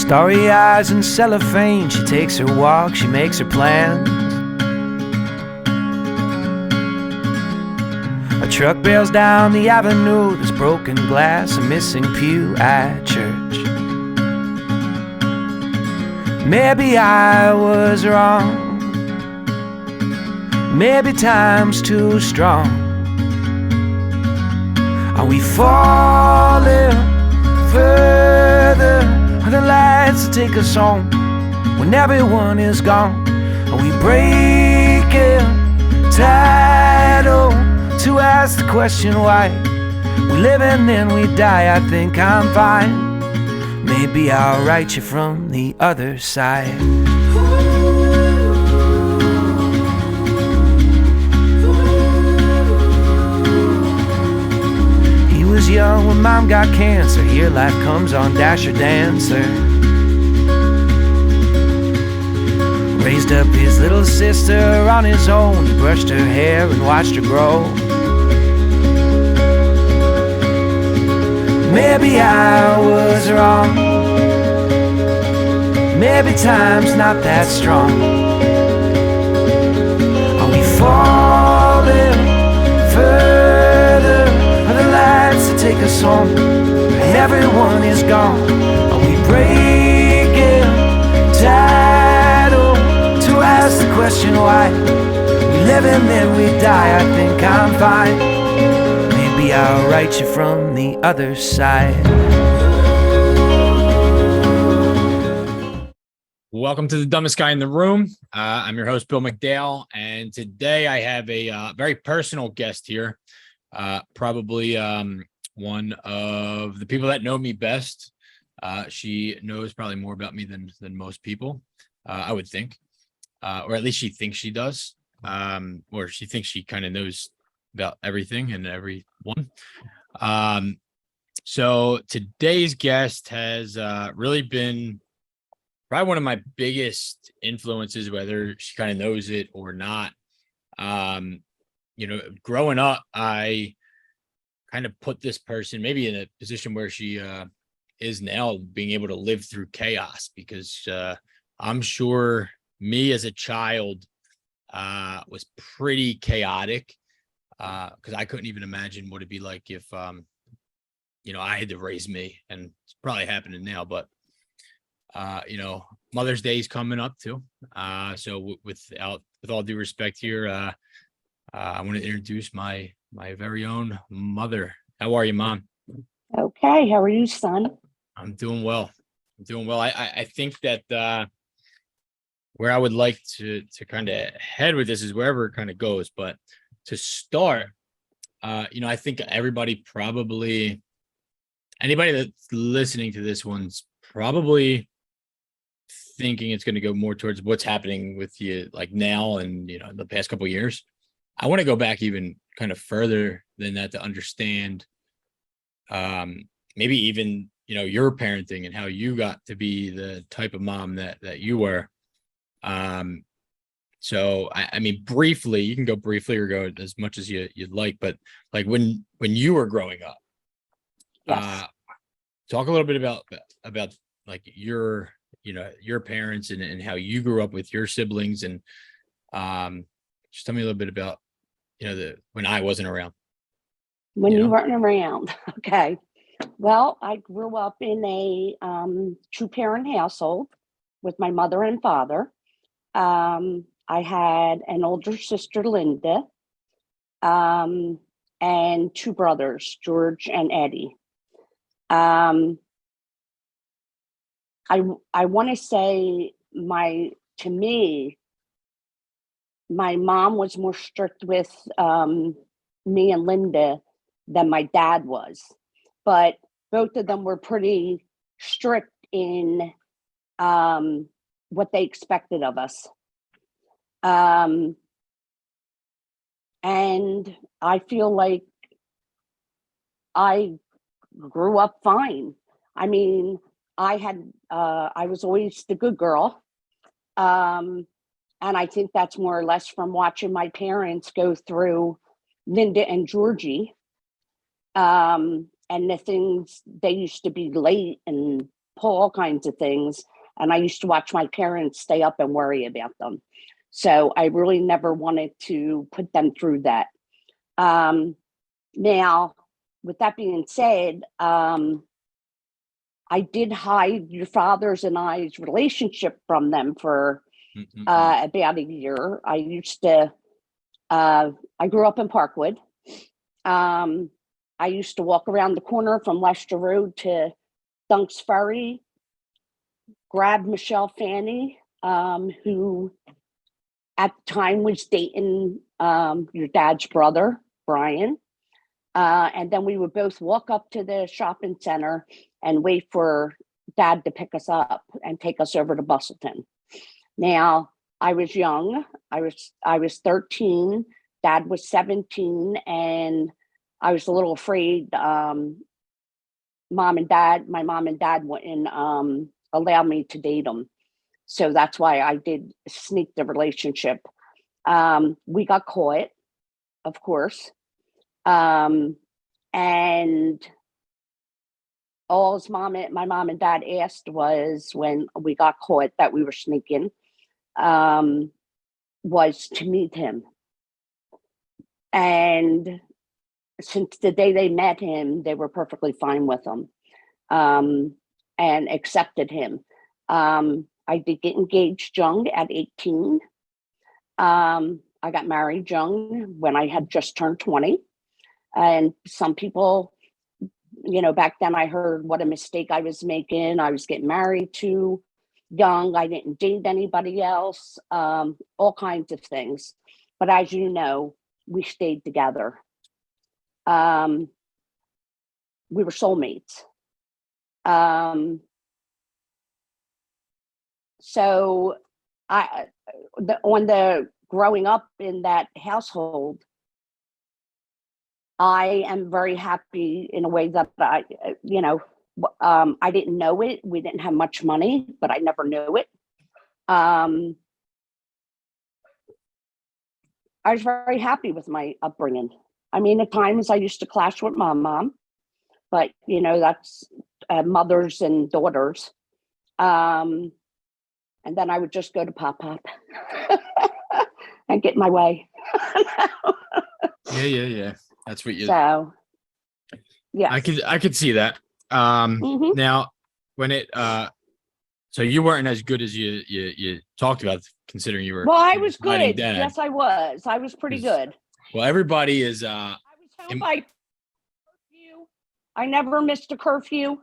Starry eyes and cellophane, she takes her walk, she makes her plans. A truck bails down the avenue, there's broken glass, a missing pew at church. Maybe I was wrong, maybe time's too strong. Are we falling further? Are the lights that take us home when everyone is gone? Are we breaking title to ask the question why? We live and then we die. I think I'm fine. Maybe I'll write you from the other side. He was young when mom got cancer. Here life comes on Dasher Dancer. Raised up his little sister on his own. He brushed her hair and watched her grow. Maybe I was wrong, maybe time's not that strong. Are we falling further? Are the lights that take us home and everyone is gone? Are we breaking title to ask the question why? We live and then we die. I think I'm fine. Maybe I'll write you from the other side. Welcome to the dumbest guy in the room. I'm your host, Bill McDowell, and today I have a very personal guest here. Probably one of the people that know me best. She knows probably more about me than most people, I would think, or at least she thinks she does, or she thinks she kind of knows about everything and everyone. So today's guest has really been probably one of my biggest influences, whether she kind of knows it or not. Growing up, I kind of put this person maybe in a position where she is now, being able to live through chaos, because I'm sure me as a child was pretty chaotic. Because I couldn't even imagine what it'd be like if, I had to raise me, and it's probably happening now, but, Mother's Day is coming up too. So with all due respect here, I want to introduce my very own mother. How are you, Mom? Okay. How are you, son? I'm doing well. I think that, where I would like to kind of head with this is wherever it kind of goes, but to start, I think anybody that's listening to this one's probably thinking it's going to go more towards what's happening with you like now and, the past couple of years. I want to go back even kind of further than that to understand, maybe even, your parenting and how you got to be the type of mom that you were. So I mean, briefly, you can go briefly or go as much as you'd like, but like when you were growing up, Yes. talk a little bit about like your parents and how you grew up with your siblings, and just tell me a little bit about when I wasn't around. When you weren't around. Okay. Well, I grew up in a two-parent household with my mother and father. I had an older sister, Linda, and two brothers, George and Eddie. I want to say my mom was more strict with me and Linda than my dad was, but both of them were pretty strict in what they expected of us. And I feel like I grew up fine. I mean, I was always the good girl. And I think that's more or less from watching my parents go through Linda and Georgie. And the things, they used to be late and pull all kinds of things. And I used to watch my parents stay up and worry about them. So I really never wanted to put them through that. Now, with that being said, I did hide your father's and I's relationship from them for about a year. I grew up in Parkwood. I used to walk around the corner from Leicester Road to Dunk's Ferry, grab Michelle Fanny, who at the time was dating your dad's brother, Brian. And then we would both walk up to the shopping center and wait for Dad to pick us up and take us over to Bustleton. Now, I was young. I was 13. Dad was 17, and I was a little afraid. My mom and dad wouldn't allow me to date him, so that's why I did sneak the relationship. We got caught, of course, and all my mom and dad asked was, when we got caught that we were sneaking, was to meet him. And since the day they met him, they were perfectly fine with him, and accepted him. I did get engaged young at 18. I got married young when I had just turned 20. And some people, back then I heard what a mistake I was making. I was getting married too young. I didn't date anybody else, all kinds of things. But as you know, we stayed together. We were soulmates. So on the growing up in that household, I am very happy in a way that I didn't know it. We didn't have much money, but I never knew it. I was very happy with my upbringing. I mean, at times I used to clash with my mom, but that's mothers and daughters. And then I would just go to Pop and get my way. Yeah. That's what you. So, yeah, I could see that. Now, when it so you weren't as good as you talked about, considering you were. Well, I was good. Dad. Yes, I was. I was pretty good. Well, everybody is. I was home by curfew. I never missed a curfew.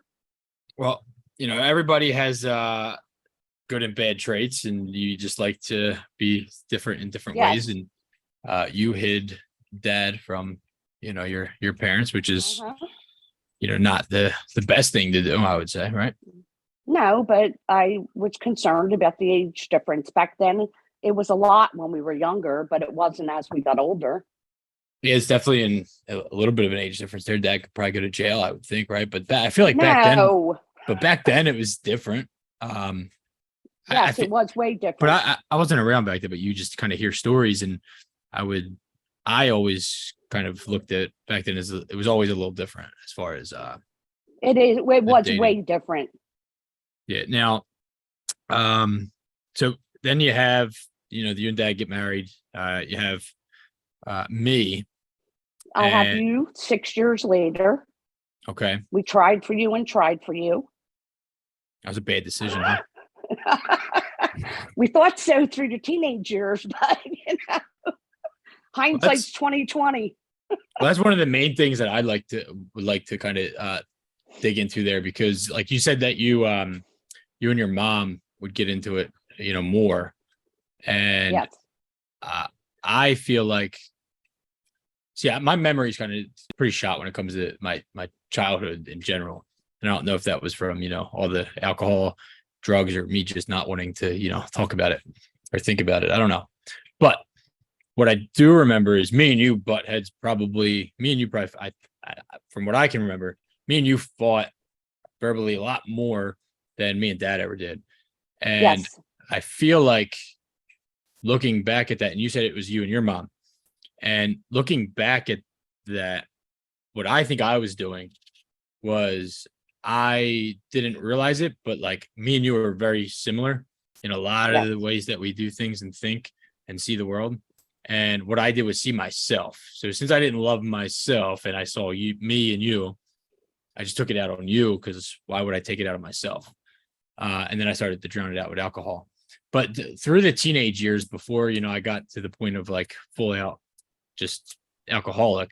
Well, everybody has good and bad traits, and you just like to be different in different ways. And you hid Dad from your parents, which is not the best thing to do, I would say, right? No, but I was concerned about the age difference back then. It was a lot when we were younger, but it wasn't as we got older. Yeah, it's definitely a little bit of an age difference there. Dad could probably go to jail, I would think, right? But I feel like back then it was different. Yes, it was way different. But I wasn't around back then, but you just kind of hear stories, and I always kind of looked at back then as it was always a little different as far as it was dating. Way different. Yeah. Now, so then you have you and Dad get married. You have me. I have you 6 years later. Okay. We tried for you and tried for you. That was a bad decision, huh? We thought so through the teenage years, but hindsight's 2020. Well, that's one of the main things that would like to kind of dig into there, because like you said that you and your mom would get into it, more. And yes. I feel like, my memory is kind of pretty shot when it comes to my childhood in general. And I don't know if that was from, all the alcohol, drugs, or me just not wanting to, talk about it or think about it. I don't know. But what I do remember is me and you butt heads, probably, from what I can remember, me and you fought verbally a lot more than me and Dad ever did. And yes. I feel like looking back at that, and you said it was you and your mom, and looking back at that, what I think I was doing was I didn't realize it, but like me and you are very similar in a lot of Yes. the ways that we do things and think and see the world. And what I did was see myself. So since I didn't love myself and I saw you, me and you, I just took it out on you because why would I take it out on myself? And then I started to drown it out with alcohol. But through the teenage years before, I got to the point of like full out just alcoholic.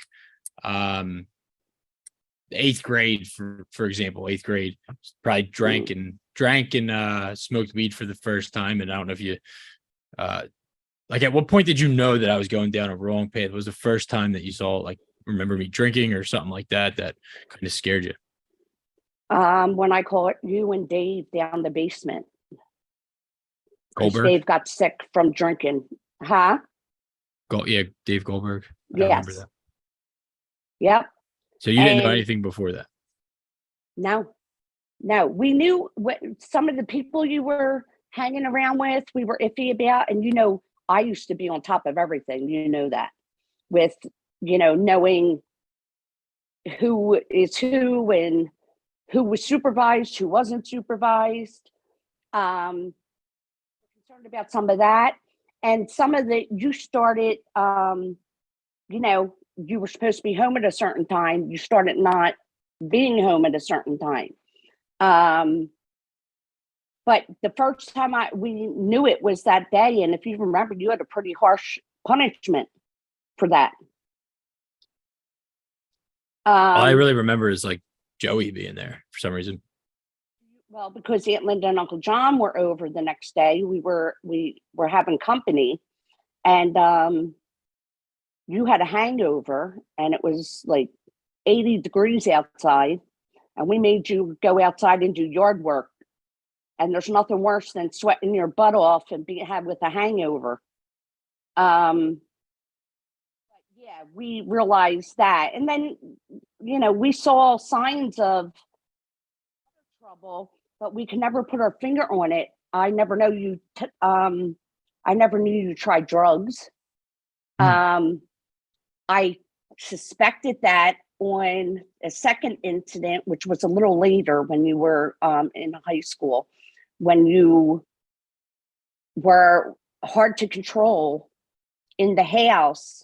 Eighth grade, for example, eighth grade, probably drank and smoked weed for the first time. And I don't know if you, like, at what point did you know that I was going down a wrong path? Was the first time that you saw, like, remember me drinking or something like that kind of scared you? When I caught you and Dave down the basement, because Goldberg? Dave got sick from drinking. Huh? Yeah, Dave Goldberg. I remember Yes. that. Yep. So you didn't know And anything before that? no, we knew what some of the people you were hanging around with, we were iffy about. And I used to be on top of everything, that, with knowing who is who and who was supervised, who wasn't supervised. Concerned about some of that. And some of you started, you were supposed to be home at a certain time. You started not being home at a certain time. But the first time we knew it was that day. And if you remember, you had a pretty harsh punishment for that. All I really remember is like Joey being there for some reason. Well, because Aunt Linda and Uncle John were over the next day, we were having company, and you had a hangover, and it was like 80 degrees outside, and we made you go outside and do yard work. And there's nothing worse than sweating your butt off and have with a hangover. Yeah, we realized that, and then we saw signs of trouble, but we could never put our finger on it. I never know you. I never knew you tried drugs. I suspected that on a second incident, which was a little later when you were in high school, when you were hard to control in the house,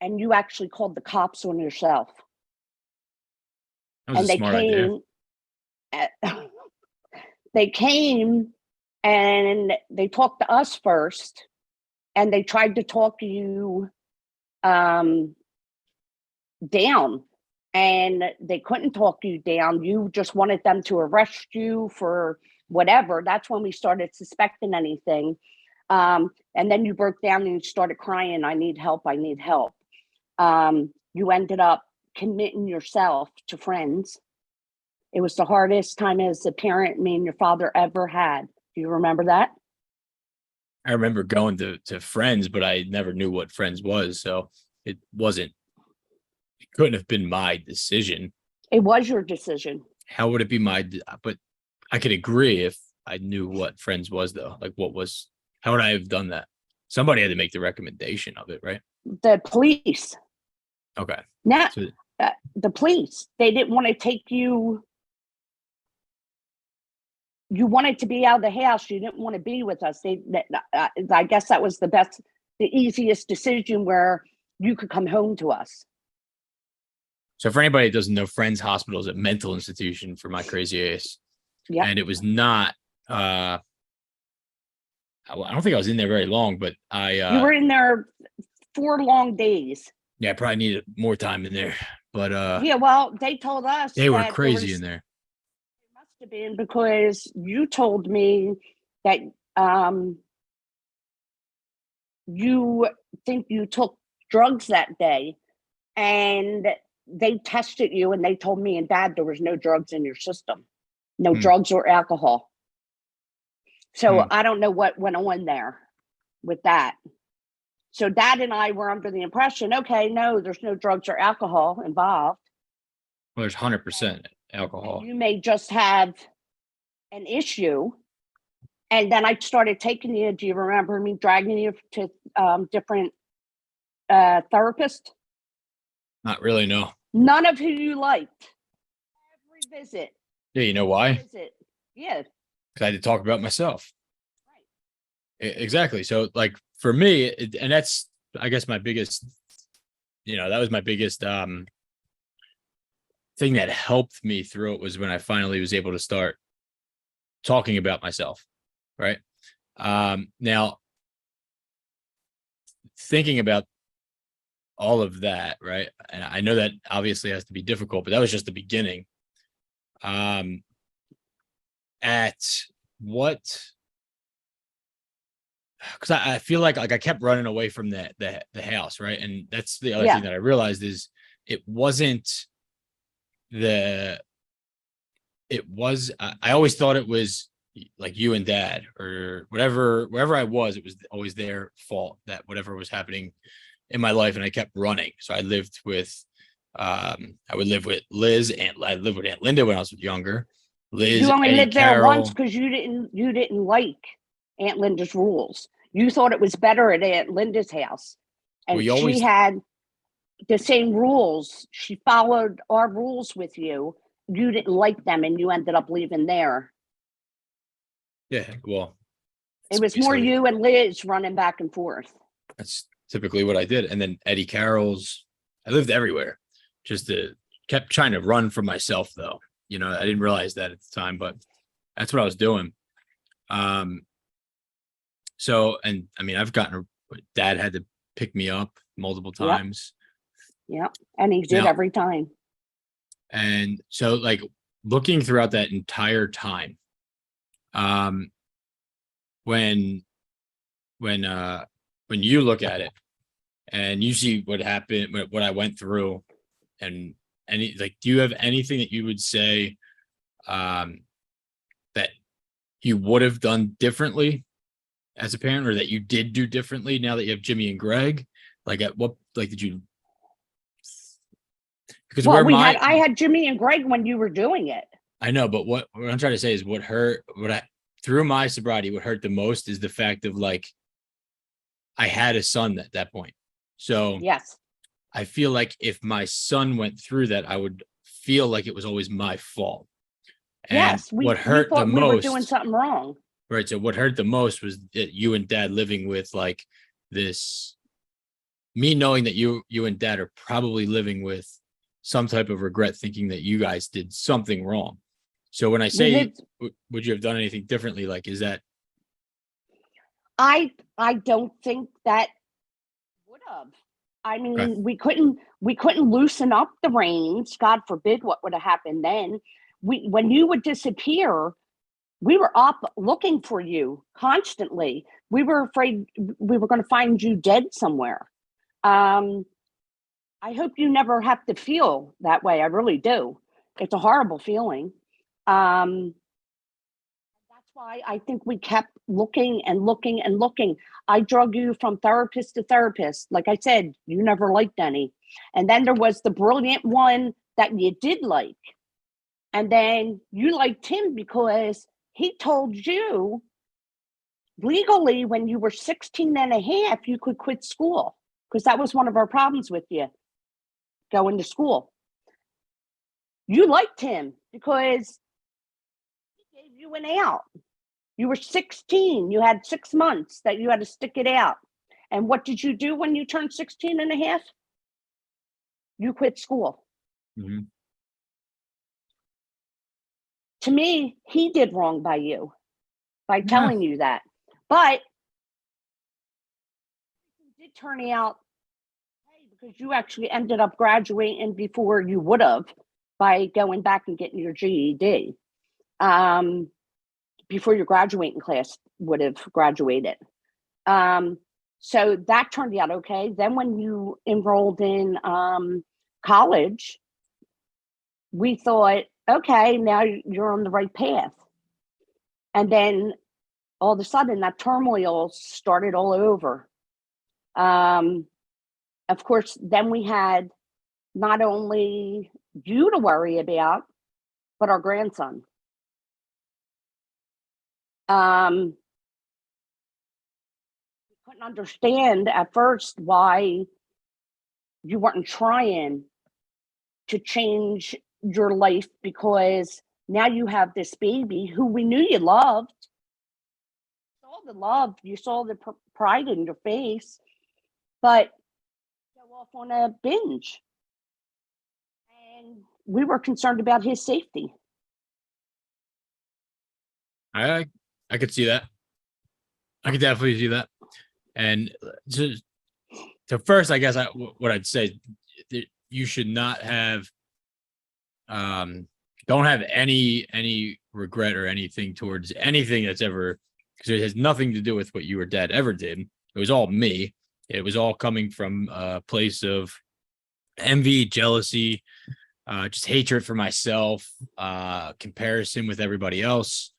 and you actually called the cops on yourself. That was a smart idea. They came and they talked to us first, and they tried to talk you down, and they couldn't talk you down. You just wanted them to arrest you for whatever. That's when we started suspecting anything. And then you broke down and you started crying, I need help, I need help. You ended up committing yourself to friends. It was the hardest time as a parent me and your father ever had. Do you remember that? I remember going to friends, but I never knew what friends was. So it couldn't have been my decision. It was your decision. How would it be but I could agree if I knew what friends was though. Like how would I have done that? Somebody had to make the recommendation of it, right? The police. Okay. Now, So, the police, they didn't want to take you. You wanted to be out of the house. You didn't want to be with us. I guess that was the easiest decision where you could come home to us. so for anybody that doesn't know, Friends Hospital is a mental institution for my crazy ass. Yeah. And it was not, I don't think I was in there very long, but you were in there 4 long days. Yeah, I probably needed more time in there, but yeah, well, they told us they were crazy in there. It must have been because you told me that you think you took drugs that day, and they tested you, and they told me and Dad there was no drugs in your system, no drugs or alcohol. So I don't know what went on there with that. So Dad and I were under the impression, okay, no, there's no drugs or alcohol involved. Well, there's 100% alcohol. And you may just have an issue. And then I started taking you. Do you remember me dragging you to different therapists? Not really, no. None of who you liked. Every visit, Yeah, you know why? Is it? Yeah. Because I had to talk about myself. Right. Exactly. So like for me, and that's I guess my biggest, that was my biggest thing that helped me through it was when I finally was able to start talking about myself. Right. Now thinking about all of that, right? And I know that obviously has to be difficult, but that was just the beginning. At what? Because I feel like I kept running away from the house, right? And that's the other Yeah. thing that I realized is it wasn't the it was I always thought it was like you and dad or whatever, wherever I was, it was always their fault that whatever was happening in my life, and I kept running. So I lived with I would live with Liz, and I lived with Aunt Linda when I was younger. Liz, You only Eddie lived there once Carroll. because you didn't like Aunt Linda's rules. You thought it was better at Aunt Linda's house, and We she always had the same rules. She followed our rules with you. You didn't like them, and you ended up leaving there. Yeah, well, It was more basically you and Liz running back and forth. that's typically what I did. And then Eddie Carroll's, I lived everywhere. Just kept trying to run from myself though. I didn't realize that at the time, but that's what I was doing. So, and I mean, dad had to pick me up multiple times. Yep. And he did Now, every time. and so like looking throughout that entire time, when you look at it and you see what happened, what I went through, and do you have anything that you would say that you would have done differently as a parent, or that you did do differently now that you have Jimmy and Greg? Like at what, like, did you, because Well, I had Jimmy and Greg when you were doing it. I know, but what I'm trying to say is through my sobriety, what hurt the most is the fact of like, I had a son at that point. So yes, I feel like if my son went through that, I would feel like it was always my fault. And yes, what we hurt the thought we were doing most, something wrong. right? So what hurt the most was that you and dad living with like this, me knowing that you and dad are probably living with some type of regret, thinking that you guys did something wrong. So when I say, would you have done anything differently? Like, is that? I don't think that would have. I mean, Right. we couldn't loosen up the reins. God forbid what would have happened then. When you would disappear, we were up looking for you constantly. We were afraid we were going to find you dead somewhere. I hope you never have to feel that way. I really do. It's a horrible feeling. That's why I think we kept looking and looking and looking. I drug you from therapist to therapist. Like I said, you never liked any. And then there was the brilliant one that you did like. And then you liked him because he told you legally when you were 16 and a half, you could quit school, because that was one of our problems with you going to school. You liked him because he gave you an out. You were 16. You had 6 months that you had to stick it out. And what did you do when you turned 16 and a half? You quit school. Mm-hmm. To me, he did wrong by you, by telling you that. But it did turn out, hey, because you actually ended up graduating before you would have by going back and getting your GED. Before your graduating class would have graduated. So that turned out okay. Then when you enrolled in college, we thought, okay, now you're on the right path. And then all of a sudden that turmoil started all over. Of course, then we had not only you to worry about, but our grandson. We couldn't understand at first why you weren't trying to change your life, because Now you have this baby who we knew you loved. You saw the love, you saw the pride in your face, but go off on a binge. And we were concerned about his safety. I could see that. I could definitely see that. And so first, I guess what I'd say, you should not have, don't have any regret or anything towards anything that's ever, because it has nothing to do with what you or dad ever did. It was all me. It was all coming from a place of envy, jealousy, just hatred for myself, comparison with everybody else.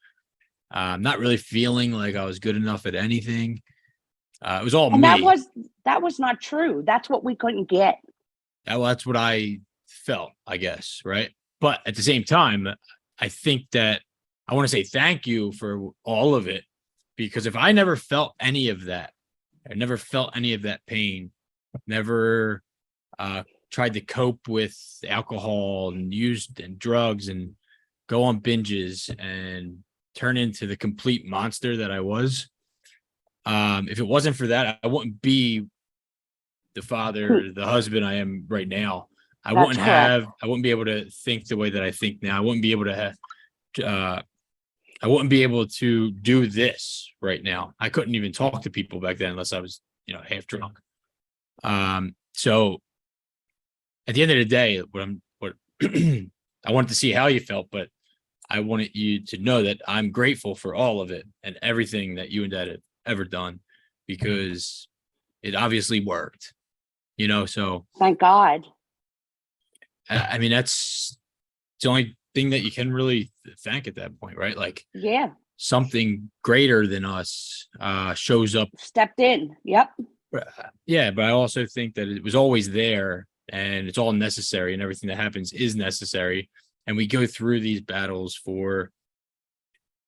Not really feeling like I was good enough at anything. It was all And me. that was not true. That's what we couldn't get. Well, that's what I felt, I guess, right? But at the same time, I think that I want to say thank you for all of it, because if I never felt any of that, I never felt any of that pain, never tried to cope with alcohol and used and drugs and go on binges and turn into the complete monster that I was. If it wasn't for that, I wouldn't be the father, the husband I am right now. I wouldn't be able to think the way that I think now. I wouldn't be able to have, I wouldn't be able to do this right now. I couldn't even talk to people back then unless I was, half drunk. So at the end of the day, what I wanted to see how you felt, but I wanted you to know that I'm grateful for all of it and everything that you and dad have ever done, because it obviously worked, so thank God. I mean, that's the only thing that you can really thank at that point, right? Like, yeah, something greater than us shows up, stepped in. Yep. Yeah, but I also think that it was always there, and it's all necessary, and everything that happens is necessary, and we go through these battles for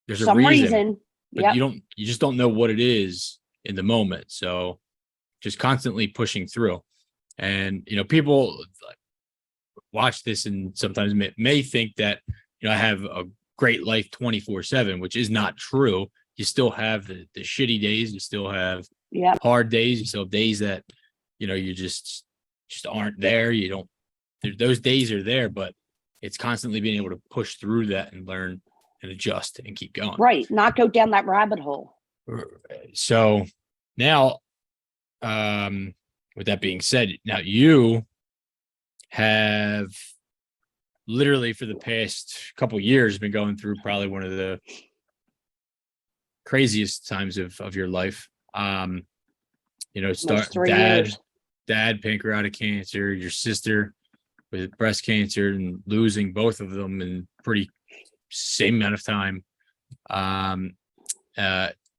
there's some a reason. But yep. you just don't know what it is in the moment. So just constantly pushing through. And people watch this and sometimes may think that I have a great life 24/7, which is not true. You still have the shitty days, you still have hard days, you still have days that you just aren't there. You don't, those days are there, but it's constantly being able to push through that and learn and adjust and keep going. Right. Not go down that rabbit hole. So now, with that being said, now you have literally for the past couple years been going through probably one of the craziest times of your life. Dad pancreatic cancer, your sister with breast cancer, and losing both of them in pretty same amount of time. And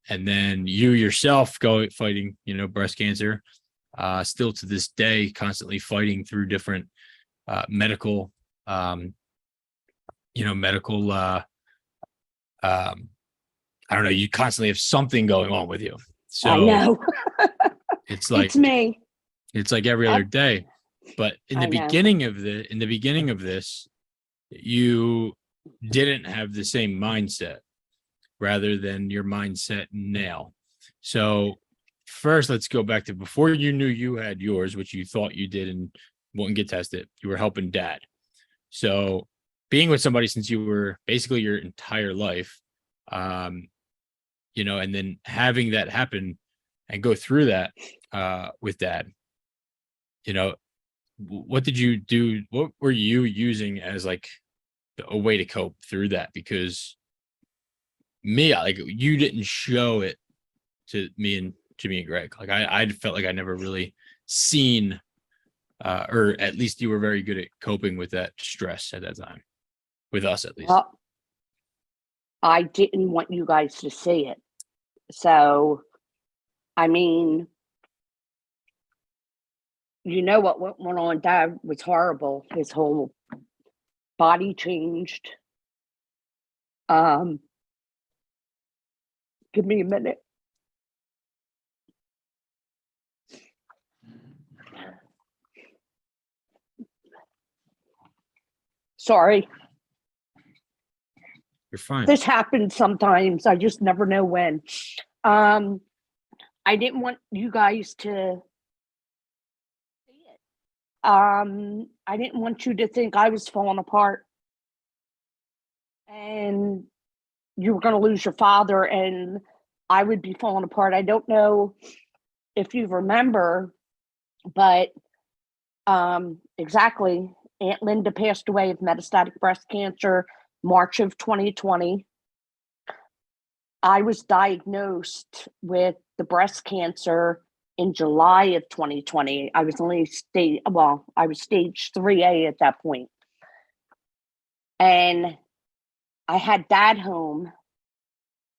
then you yourself fighting, breast cancer, still to this day, constantly fighting through different medical, medical, I don't know, you constantly have something going on with you. So I know. it's like, it's like every other day. But in the beginning of this, you didn't have the same mindset rather than your mindset now. So first, let's go back to before you knew you had yours, which you thought you did and wouldn't get tested. You were helping dad. So being with somebody since you were basically your entire life, and then having that happen and go through that with dad, what did you do? What were you using as like a way to cope through that? Because you didn't show it to me and Jimmy and Greg. Like I felt like I never really seen, or at least you were very good at coping with that stress at that time, with us at least. Well, I didn't want you guys to see it. So, I mean, what went on. Dad was horrible. His whole body changed. Give me a minute. Sorry. You're fine. This happens sometimes. I just never know when. I didn't want you guys to see it. I didn't want you to think I was falling apart and you were going to lose your father and I would be falling apart. I don't know if you remember, but exactly, Aunt Linda passed away of metastatic breast cancer, March of 2020. I was diagnosed with the breast cancer in July of 2020. I was I was stage 3A at that point. And I had Dad home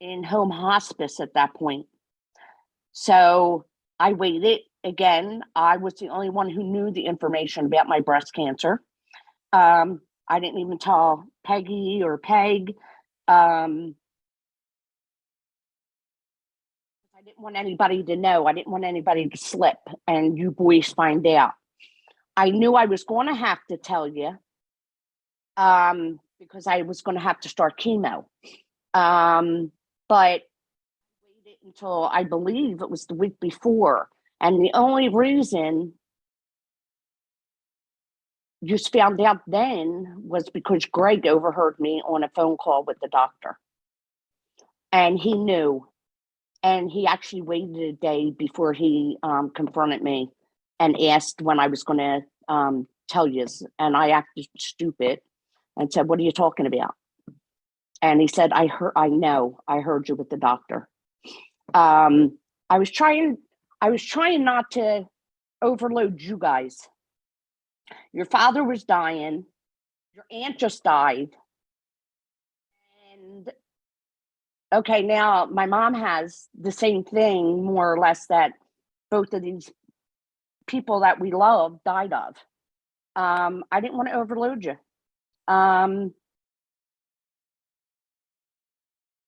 in home hospice at that point. So I waited. Again, I was the only one who knew the information about my breast cancer. I didn't even tell Peggy or Peg. I didn't want anybody to know. I didn't want anybody to slip and you boys find out. I knew I was going to have to tell you because I was going to have to start chemo. But waited until I believe it was the week before. And the only reason you found out then was because Greg overheard me on a phone call with the doctor. And he knew. And he actually waited a day before he confronted me and asked when I was going to tell you. And I acted stupid and said, "What are you talking about?" And he said, I heard you with the doctor. I was trying not to overload you guys. Your father was dying. Your aunt just died. And okay, now my mom has the same thing, more or less, that both of these people that we love died of. I didn't want to overload you.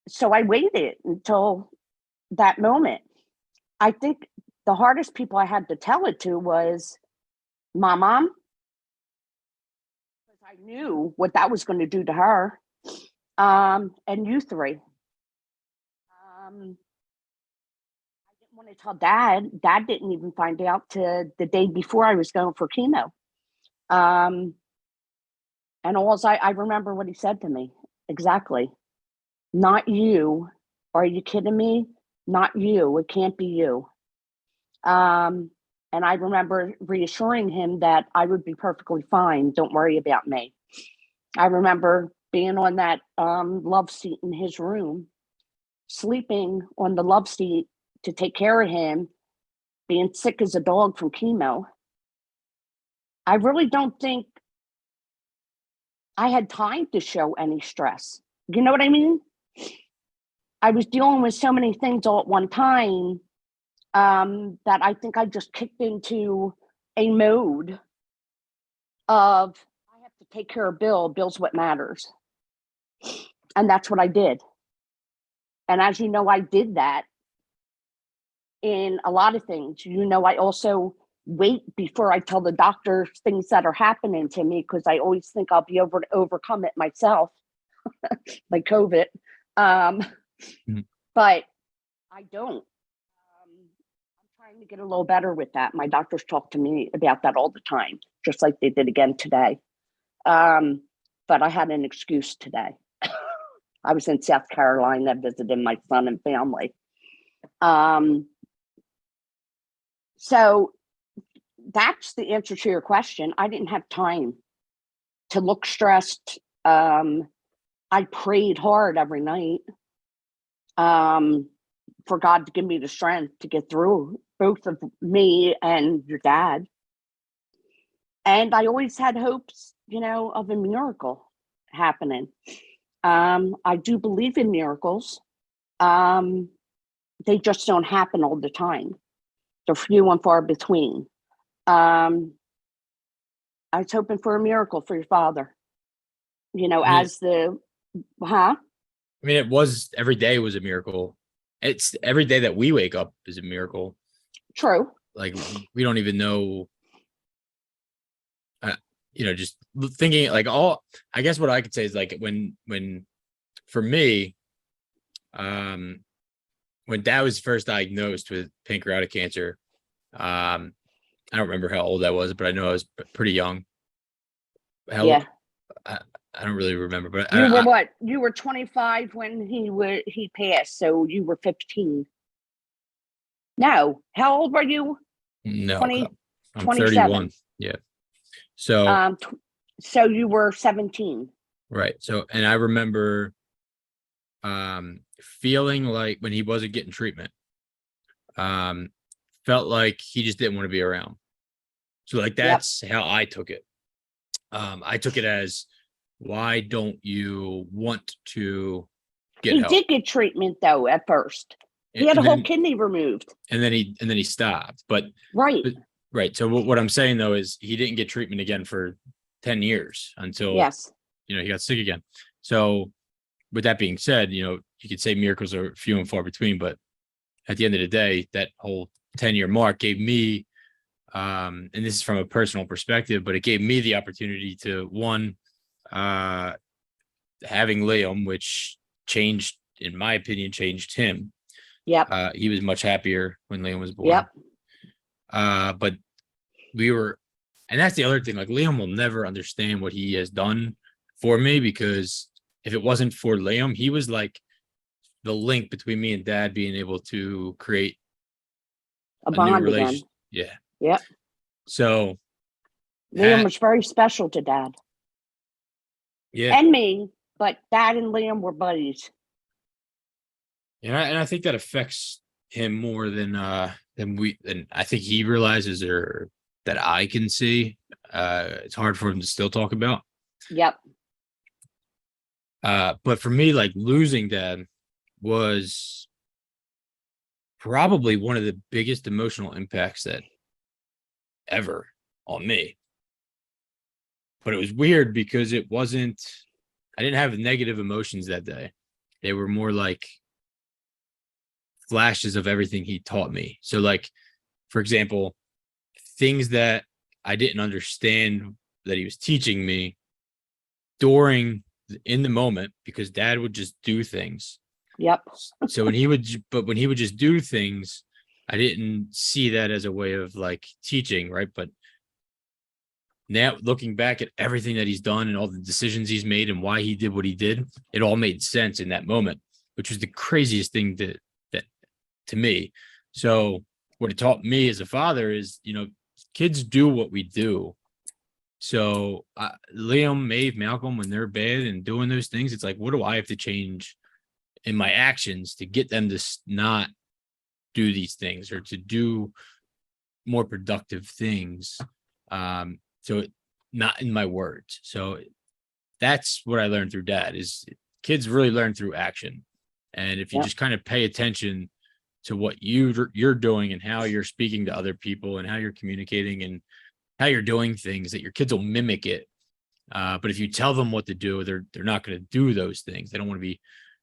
So I waited until that moment. I think the hardest people I had to tell it to was my mom, because I knew what that was going to do to her, and you three. I didn't want to tell Dad. Dad didn't even find out till the day before I was going for chemo. And I remember what he said to me exactly. Not you. Are you kidding me? Not you. It can't be you. And I remember reassuring him that I would be perfectly fine. Don't worry about me. I remember being on that love seat in his room, sleeping on the love seat to take care of him, being sick as a dog from chemo. I really don't think I had time to show any stress. You know what I mean? I was dealing with so many things all at one time that I think I just kicked into a mode of I have to take care of Bill. Bill's what matters. And that's what I did. And as you know, I did that in a lot of things. You know, I also wait before I tell the doctor things that are happening to me because I always think I'll be able to overcome it myself, like COVID. But I don't. I'm trying to get a little better with that. My doctors talk to me about that all the time, just like they did again today. But I had an excuse today. I was in South Carolina visiting my son and family. So that's the answer to your question. I didn't have time to look stressed. I prayed hard every night for God to give me the strength to get through, both of me and your dad. And I always had hopes, you know, of a miracle happening. I do believe in miracles. They just don't happen all the time. They're few and far between. I was hoping for a miracle for your father. You know, as the I mean, it was every day was a miracle. It's every day that we wake up is a miracle. True. Like we don't even know. You know, just thinking like I guess what I could say is like when for me, when Dad was first diagnosed with pancreatic cancer, I don't remember how old I was, but I know I was pretty young. Yeah. I don't really remember, but You were what? You were 25 when he passed, so you were 15. No, how old were you? No, 20, I'm 27. 31. Yeah. So, so you were 17. right. So, and I remember feeling like when he wasn't getting treatment, felt like he just didn't want to be around. So like that's how I took it. I took it as, why don't you want to get help? He did get treatment though at first. He had a whole kidney removed. And then he stopped. But right. So what I'm saying though is he didn't get treatment again for 10 years until he got sick again. So with that being said, you could say miracles are few and far between, but at the end of the day, that whole 10-year mark gave me, and this is from a personal perspective, but it gave me the opportunity to, one, having Liam, which changed, in my opinion, changed him. Yep. He was much happier when Liam was born. Yep. But and that's the other thing, like Liam will never understand what he has done for me, because if it wasn't for Liam, he was like the link between me and Dad being able to create a bond again. Yeah. Yep. So Liam was very special to Dad. Yeah. And me, but Dad and Liam were buddies. And I think that affects him more than I think he realizes, or that I can see. It's hard for him to still talk about. Yep. But for me, like, losing Dad was probably one of the biggest emotional impacts that ever on me. But it was weird because I didn't have negative emotions that day. They were more like flashes of everything he taught me. So like, for example, things that I didn't understand that he was teaching me in the moment, because Dad would just do things. Yep. So when he would just do things, I didn't see that as a way of like teaching, right? But now looking back at everything that he's done and all the decisions he's made and why he did what he did, it all made sense in that moment, which was the craziest thing that to me. So what it taught me as a father is, kids do what we do. So Liam, Maeve, Malcolm, when they're bad and doing those things, it's like, what do I have to change in my actions to get them to not do these things, or to do more productive things? So not in my words. So that's what I learned through Dad, is kids really learn through action. And if you just kind of pay attention to what you're doing and how you're speaking to other people and how you're communicating and how you're doing things, that your kids will mimic it. But if you tell them what to do, they're not going to do those things. They don't want to be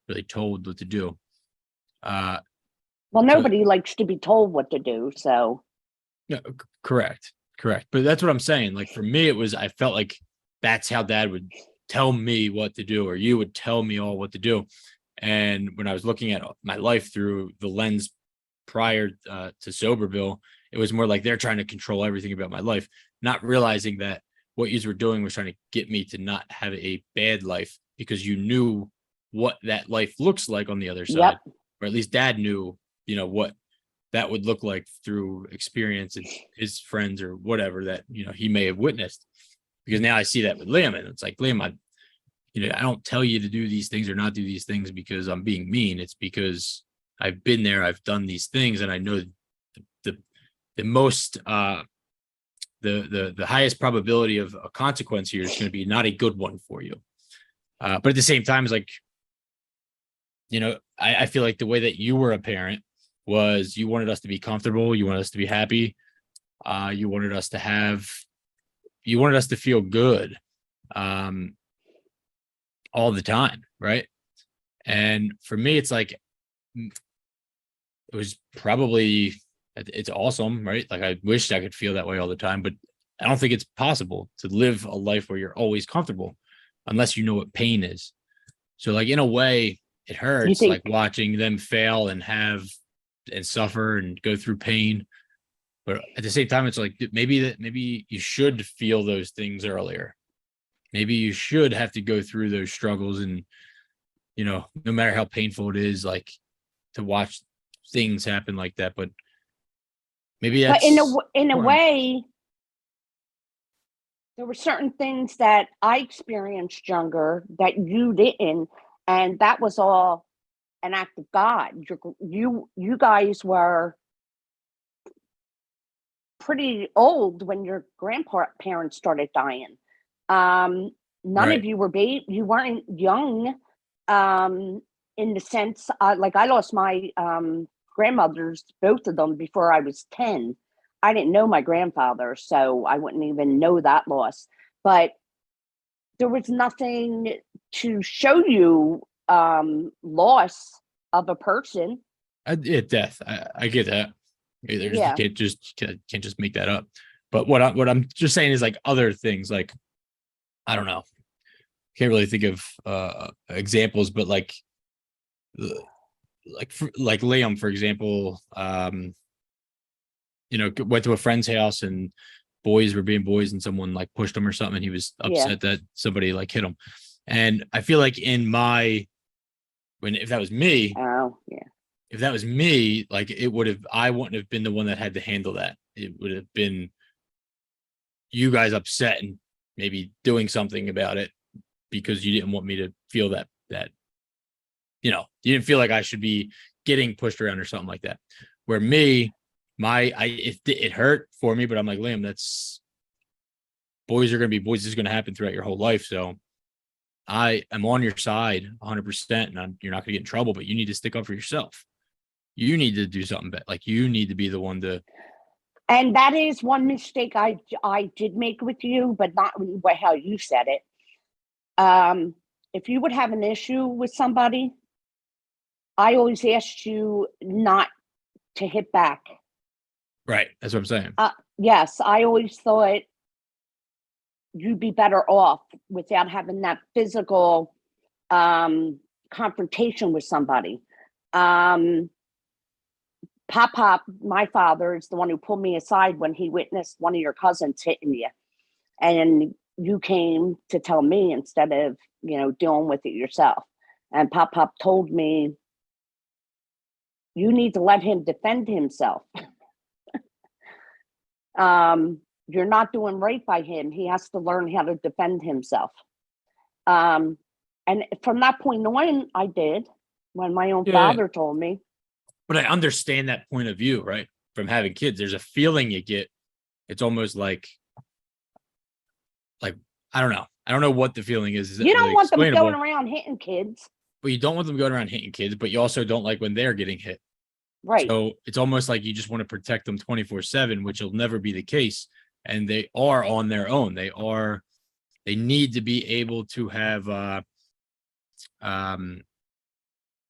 really told what to do. Well, nobody likes to be told what to do. So yeah, correct. But that's what I'm saying. Like, for me, I felt like that's how Dad would tell me what to do, or you would tell me all what to do. And when I was looking at my life through the lens prior to Soberville, it was more like they're trying to control everything about my life, not realizing that what you were doing was trying to get me to not have a bad life, because you knew what that life looks like on the other side, or at least Dad knew, what that would look like through experience and his friends or whatever that, he may have witnessed. Because now I see that with Liam, and it's like, Liam, I don't tell you to do these things or not do these things because I'm being mean. It's because I've been there, I've done these things, and I know the most the highest probability of a consequence here is going to be not a good one for you. But at the same time, it's like, I feel like the way that you were a parent was, you wanted us to be comfortable, you wanted us to be happy, you wanted us to feel good all the time, right? And for me, it's like, it was probably, it's awesome, right? Like, I wished I could feel that way all the time, but I don't think it's possible to live a life where you're always comfortable unless you know what pain is. So like in a way, it You hurts think like watching them fail and suffer and go through pain. But at the same time, it's like maybe you should feel those things earlier. Maybe you should have to go through those struggles, and no matter how painful it is, like to watch things happen like that. But maybe but that's in a important. way, there were certain things that I experienced younger that you didn't, and that was all an act of God. You guys were pretty old when your grandparents started dying. None Right. of you were you weren't young, in the sense, like I lost my grandmothers, both of them, before I was 10. I didn't know my grandfather, so I wouldn't even know that loss. But there was nothing to show you loss of a person. Death. I get that. You Yeah. can't just make that up. But what I'm just saying is like other things, like I don't know. Can't really think of examples, but like like Liam, for example, went to a friend's house and boys were being boys and someone like pushed him or something. And he was Yeah. upset that somebody like hit him. And I feel like if that was me, Oh, yeah. if that was me, like I wouldn't have been the one that had to handle that. It would have been you guys upset and maybe doing something about it because you didn't want me to feel that you didn't feel like I should be getting pushed around or something like that. Where me, it hurt for me, but I'm like, Liam, that's boys are going to be boys. This is going to happen throughout your whole life. So I am on your side 100%, and you're not going to get in trouble, but you need to stick up for yourself. You need to do something better. Like you need to be the one to. And that is one mistake I did make with you, but not how you said it. If you would have an issue with somebody, I always asked you not to hit back. Right. That's what I'm saying. Yes, I always thought you'd be better off without having that physical confrontation with somebody. Pop, my father, is the one who pulled me aside when he witnessed one of your cousins hitting you. And you came to tell me instead of, dealing with it yourself. And Pop told me, you need to let him defend himself. You're not doing right by him. He has to learn how to defend himself. And from that point on, I did, when my own father told me. But I understand that point of view, right? From having kids, there's a feeling you get. It's almost like I don't know. I don't know what the feeling is. You don't want them going around hitting kids. But you don't want them going around hitting kids, but you also don't like when they're getting hit. Right. So it's almost like you just want to protect them 24/7, which will never be the case. And they are on their own. They need to be able to have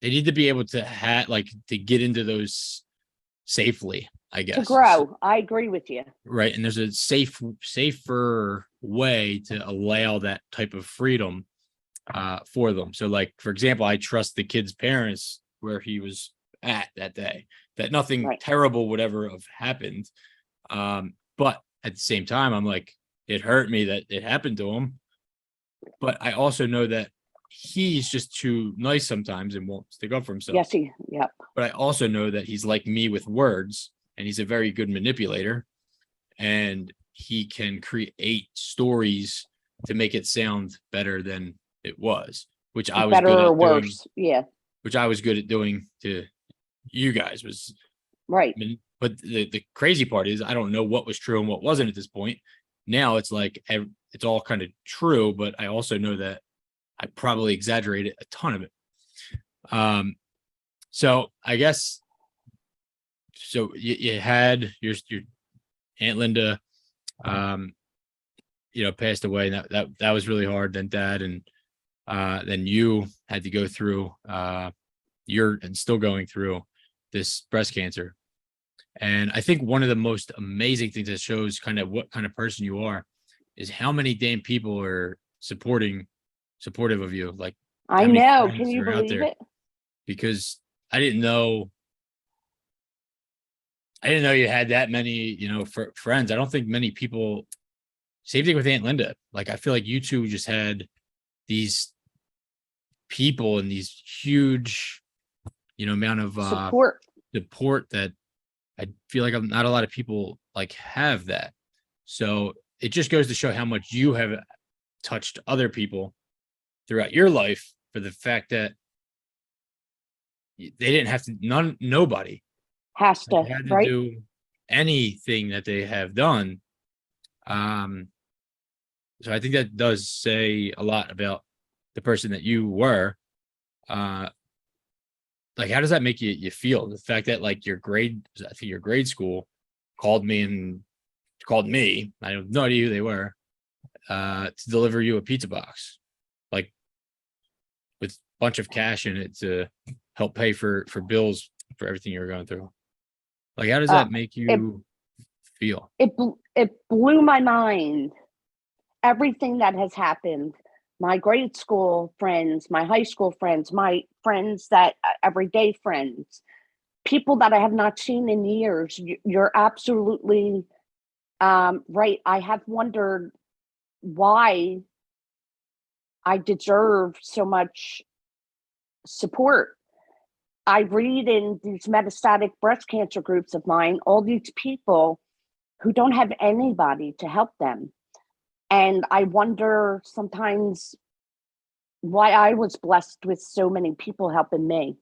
they need to be able to to get into those safely, I guess. To grow. I agree with you. Right. And there's a safer way to allow that type of freedom for them. So like, for example, I trust the kid's parents where he was at that day, that nothing terrible would ever have happened. But at the same time, I'm like, it hurt me that it happened to him. But I also know that he's just too nice sometimes and won't stick up for himself. Yes, yep. But I also know that he's like me with words, and he's a very good manipulator, and he can create stories to make it sound better than it was, which I was better good or at worse. doing, Yeah. which I was good at doing to you guys was right. But the crazy part is I don't know what was true and what wasn't at this point. Now it's like it's all kind of true, but I also know that I probably exaggerated a ton of it. So I guess so you had your Aunt Linda passed away, and that was really hard. Then Dad, and then you had to go through you're still going through this breast cancer. And I think one of the most amazing things that shows kind of what kind of person you are is how many damn people are supportive of you. Like I how many know. Can friends you are out believe there, it? because I didn't know you had that many, friends. I don't think many people. Same thing with Aunt Linda. Like, I feel like you two just had these people and these huge, amount of Support. support that I feel like not a lot of people like have that. So it just goes to show how much you have touched other people throughout your life, for the fact that they didn't have to, nobody Has to, had to right? do anything that they have done. Um, so I think that does say a lot about the person that you were. Uh, like, how does that make you feel? The fact that, like, I think your grade school called me and called me. I have no idea who they were, to deliver you a pizza box, like, with a bunch of cash in it to help pay for bills for everything you were going through. Like, how does Uh, that make it you feel? it blew my mind. Everything that has happened. My grade school friends, my high school friends, my friends that everyday friends, people that I have not seen in years. You're absolutely right. I have wondered why I deserve so much support. I read in these metastatic breast cancer groups of mine, all these people who don't have anybody to help them. And I wonder sometimes why I was blessed with so many people helping me.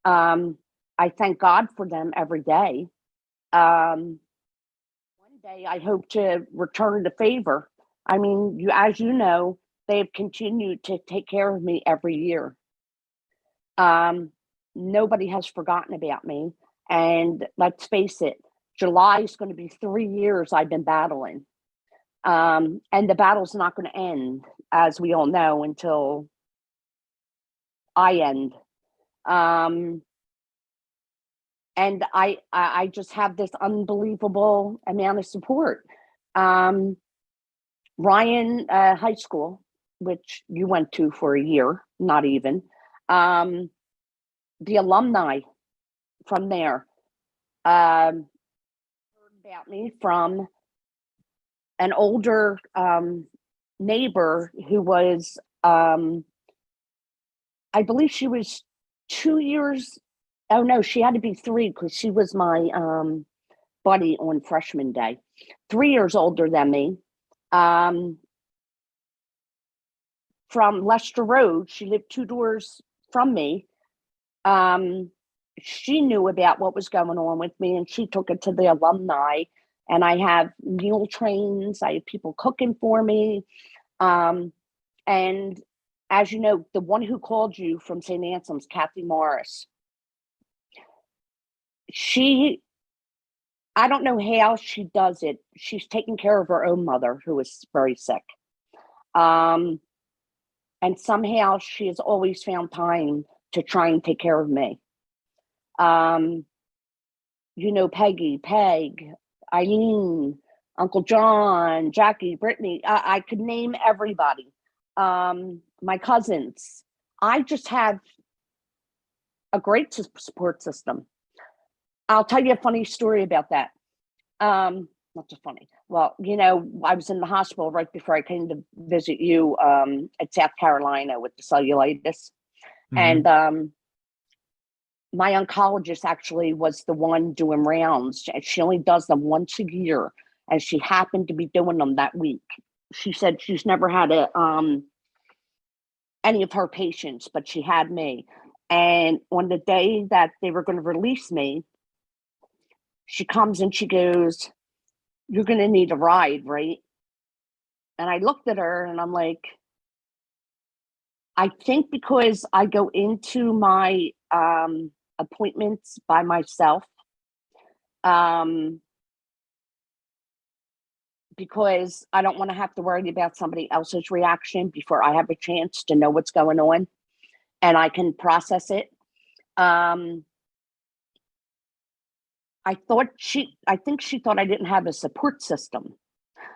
I thank God for them every day. One day I hope to return the favor. I mean, as you know, they have continued to take care of me every year. Um, Nobody has forgotten about me. And let's face it, July is going to be 3 years I've been battling. And the battle's not going to end, as we all know, until I end. Um, and I just have this unbelievable amount of support. Um, Ryan High School, which you went to for a year, not even. The alumni from there heard about me from an older neighbor who was, I believe she was 2 years. Oh no, she had to be three because she was my buddy on freshman day. 3 years older than me. Um, from Leicester Road. She lived 2 doors from me. She knew about what was going on with me, and she took it to the alumni. And I have meal trains. I have people cooking for me. And as you know, the one who called you from St. Anselm's, Kathy Morris, I don't know how she does it. She's taking care of her own mother, who is very sick. And somehow she has always found time to try and take care of me. Um, Peggy, Peg, Eileen, Uncle John, Jackie, Brittany. I could name everybody. My cousins. I just have a great support system. I'll tell you a funny story about that. Not just funny. Well, I was in the hospital right before I came to visit you at South Carolina with the cellulitis. Mhm. And my oncologist actually was the one doing rounds. She only does them once a year, and she happened to be doing them that week. She said she's never had any of her patients, but she had me. And on the day that they were going to release me, she comes and she goes, "You're going to need a ride, right?" And I looked at her and I'm like, I think because I go into my appointments by myself, um, because I don't want to have to worry about somebody else's reaction before I have a chance to know what's going on and I can process it. Um, I think she thought I didn't have a support system.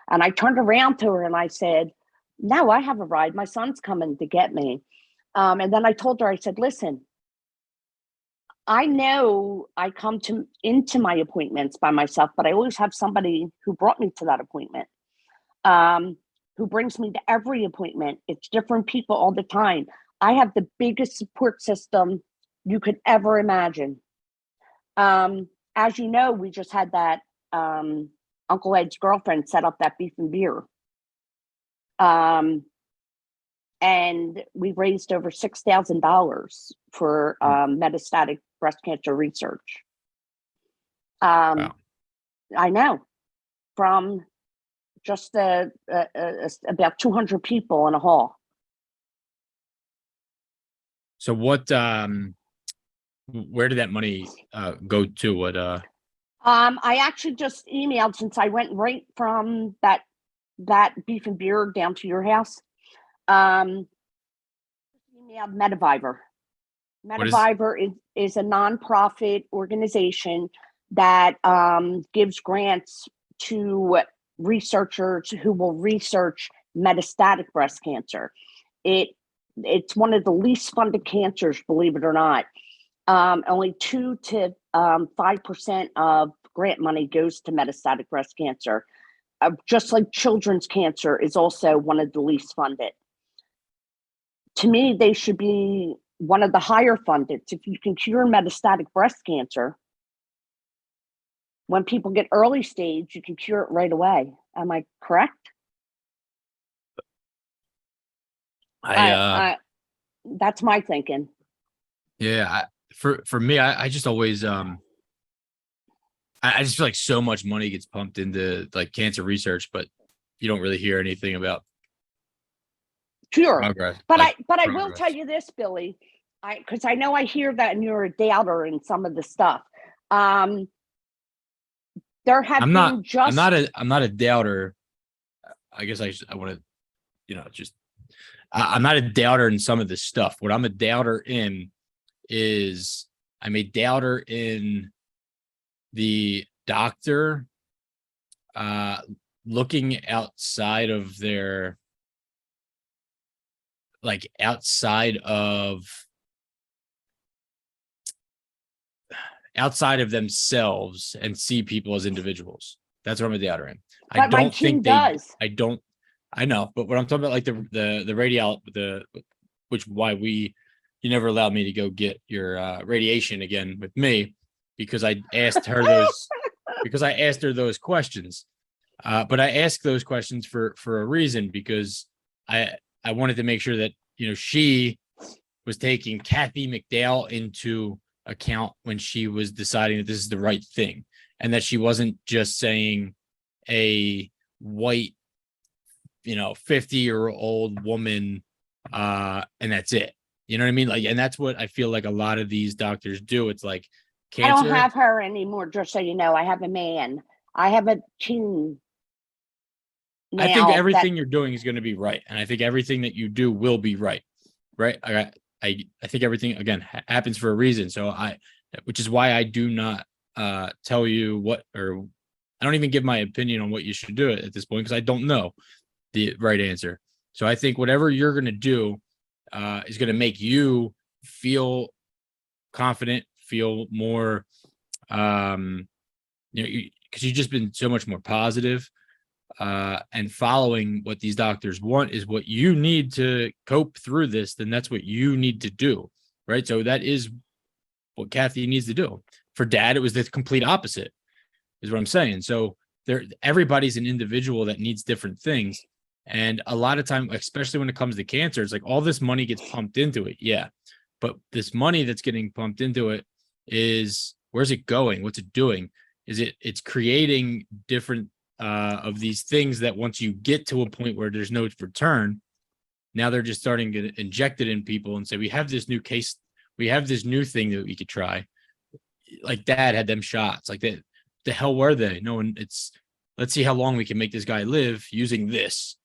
And I turned around to her and I said, "No, I have a ride. My son's coming to get me." And then I told her, I said, listen, I know I come into my appointments by myself, but I always have somebody who brought me to that appointment, who brings me to every appointment. It's different people all the time. I have the biggest support system you could ever imagine. As you know, we just had that Uncle Ed's girlfriend set up that beef and beer. And we raised over $6,000 for metastatic breast cancer research. Wow. I know, from just about 200 people in a hall. So what, where did that money go to? What I actually just emailed, since I went right from that beef and beer down to your house. Emailed Metaviver. Metaviver is a nonprofit organization that gives grants to researchers who will research metastatic breast cancer. It's one of the least funded cancers, believe it or not. Only 2 to 5% of grant money goes to metastatic breast cancer. Just like children's cancer is also one of the least funded. To me, they should be one of the higher funded. If you can cure metastatic breast cancer, when people get early stage, you can cure it right away. Am I correct? That's my thinking. Yeah, for me, I just always I just feel like so much money gets pumped into like cancer research, but you don't really hear anything about progress. But I will tell you this, Billy, because I know I hear that and you're a doubter in some of the stuff. There have I'm been I'm not a doubter. I guess I want to, just I'm not a doubter in some of this stuff. What I'm a doubter in is I'm a doubter in the doctor looking outside of their, like outside of themselves and see people as individuals. That's what I'm a doubter in. But my team does. I know, but what I'm talking about, like which why you never allowed me to go get your radiation again with me, because I asked her those questions. But I asked those questions for a reason, because I wanted to make sure that, she was taking Kathy McDowell into account when she was deciding that this is the right thing, and that she wasn't just saying a white, 50-year-old woman, and that's it. You know what I mean? Like, and that's what I feel like a lot of these doctors do. It's like cancer. I don't have her anymore, just so you know. I have a man. I have a team. I think everything you're doing is going to be right, and I think everything that you do will be right. Right? I think everything, again, happens for a reason. So which is why I do not tell you what, or I don't even give my opinion on what you should do at this point, because I don't know the right answer. So I think whatever you're going to do is going to make you feel confident, feel more, because you've just been so much more positive. And following what these doctors want is what you need to cope through this, then that's what you need to do, right? So that is what Kathy needs to do. For Dad, it was the complete opposite, is what I'm saying. So everybody's an individual that needs different things. And a lot of time, especially when it comes to cancer, it's like all this money gets pumped into it. Yeah. But this money that's getting pumped into it is, where's it going? What's it doing? It's creating different of these things that once you get to a point where there's no return, now they're just starting to inject it in people and say, we have this new case, we have this new thing that we could try. Like Dad had them shots. Like that, the hell were they? No one. Let's see how long we can make this guy live using this.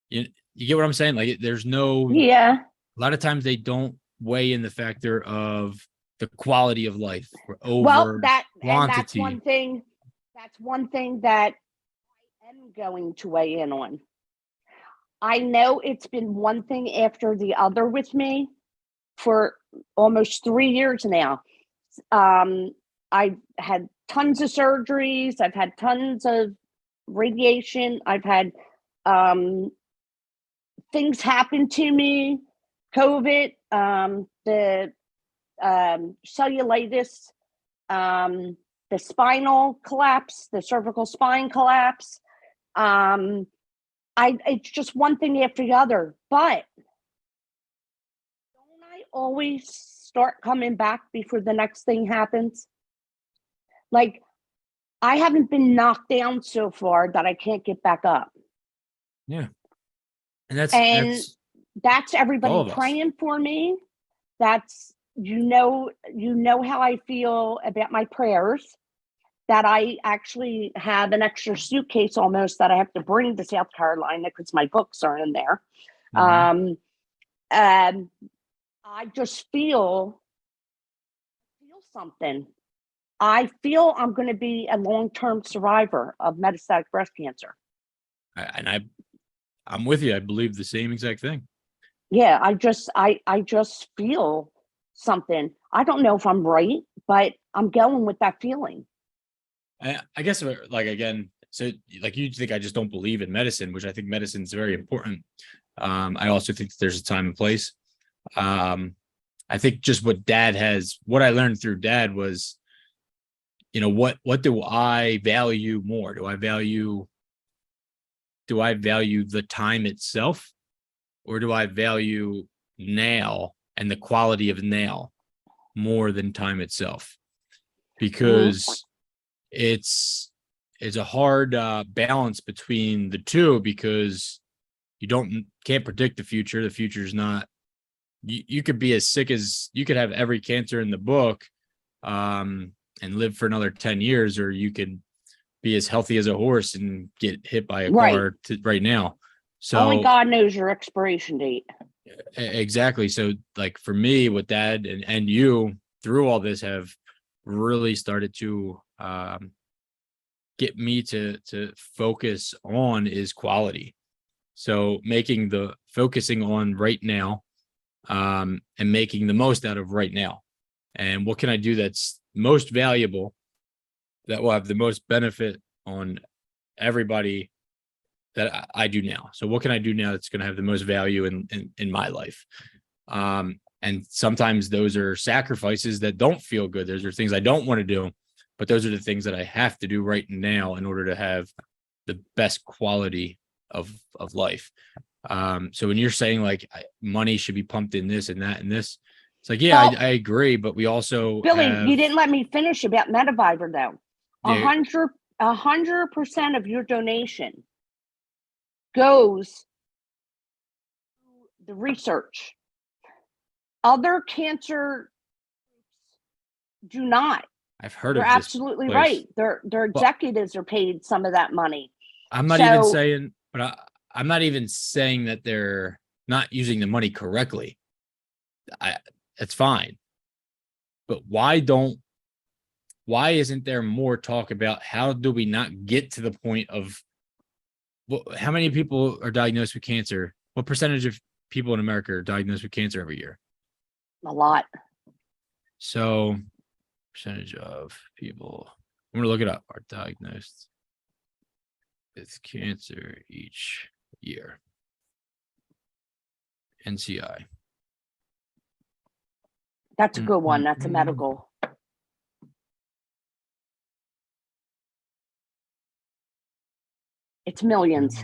You get what I'm saying? Like there's no. Yeah. A lot of times they don't weigh in the factor of the quality of life over quantity. And that's one thing. That's one thing that I am going to weigh in on. I know it's been one thing after the other with me for almost 3 years now. I've had tons of surgeries. I've had tons of radiation. I've had things happen to me, COVID, the cellulitis, the spinal collapse, the cervical spine collapse. It's just one thing after the other. But don't I always start coming back before the next thing happens? Like, I haven't been knocked down so far that I can't get back up. Yeah. And that's all everybody of us. praying for me. That's, you know how I feel about my prayers, that I actually have an extra suitcase almost that I have to bring to South Carolina because my books are in there. Mhm. I just feel something. I feel I'm going to be a long-term survivor of metastatic breast cancer. I'm with you. I believe the same exact thing. Yeah, I just feel something. I don't know if I'm right, but I'm going with that feeling. I guess, like, again, so like, you think I just don't believe in medicine, which I think medicine is very important. I also think that there's a time and place. I think just what I learned through Dad was, what do I value more? Do I value the time itself, or do I value now and the quality of now more than time itself? Because it's a hard balance between the two, because you can't predict the future. The future's not, you could be as sick as, you could have every cancer in the book and live for another 10 years, or you could be as healthy as a horse and get hit by a car right now. So only God knows your expiration date. Exactly. So, like, for me, what Dad and you through all this have really started to get me to focus on is quality. So focusing on right now, and making the most out of right now. And what can I do that's most valuable, that will have the most benefit on everybody that I do now? So what can I do now that's going to have the most value in my life? And sometimes those are sacrifices that don't feel good. Those are things I don't want to do, but those are the things that I have to do right now in order to have the best quality of life. So when you're saying, like, money should be pumped in this and that and this, it's like, yeah, I agree, but we also Billy, you didn't let me finish about Metaviver though. Yeah. 100% of your donation goes to the research. Other cancer do not. I've heard You're of this absolutely place. right. Their executives are paid some of that money. I'm not even saying, but I'm not even saying that they're not using the money correctly. It's fine. But why isn't there more talk about how do we not get to the point of, how many people are diagnosed with cancer? What percentage of people in America are diagnosed with cancer every year? A lot. So, percentage of people, I'm going to look it up, are diagnosed with cancer each year. NCI. That's a good one. That's a medical. It's millions.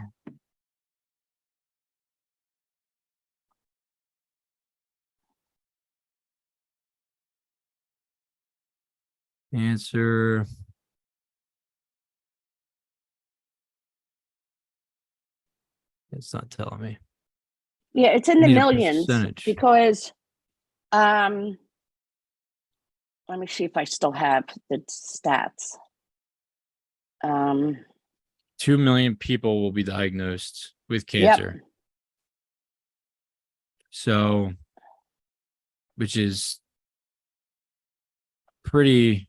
Answer. It's not telling me. Yeah, it's in the millions because let me see if I still have the stats. 2 million people will be diagnosed with cancer. Yep. So, which is pretty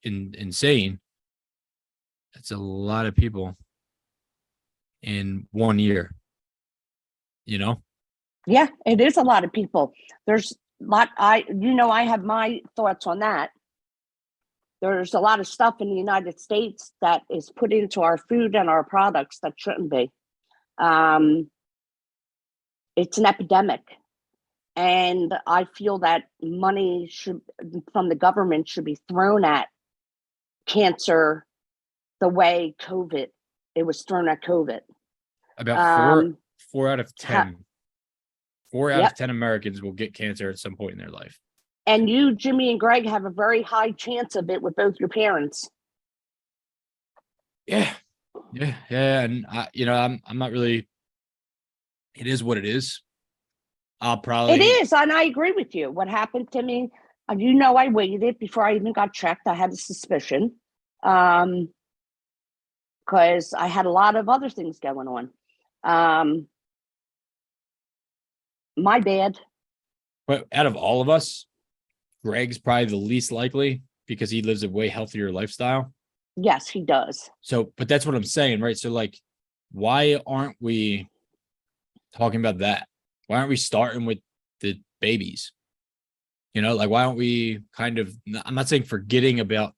insane. That's a lot of people in 1 year. you know? Yeah, it is a lot of people. There's a lot. I have my thoughts on that. There's a lot of stuff in the United States that is put into our food and our products that shouldn't be. Um, it's an epidemic. And I feel that money from the government should be thrown at cancer the way it was thrown at COVID. About Um, four out of 10. 4 out Yep. of 10 Americans will get cancer at some point in their life. And you, Jimmy and Greg, have a very high chance of it with both your parents. Yeah. And I'm not really, it is what it is. It is, and I agree with you. What happened to me, I waited before I even got checked. I had a suspicion because I had a lot of other things going on. My bad. But out of all of us, Greg's probably the least likely because he lives a way healthier lifestyle. Yes, he does. So, but that's what I'm saying, right? So, like, why aren't we talking about that? Why aren't we starting with the babies? Like, why aren't we I'm not saying forgetting about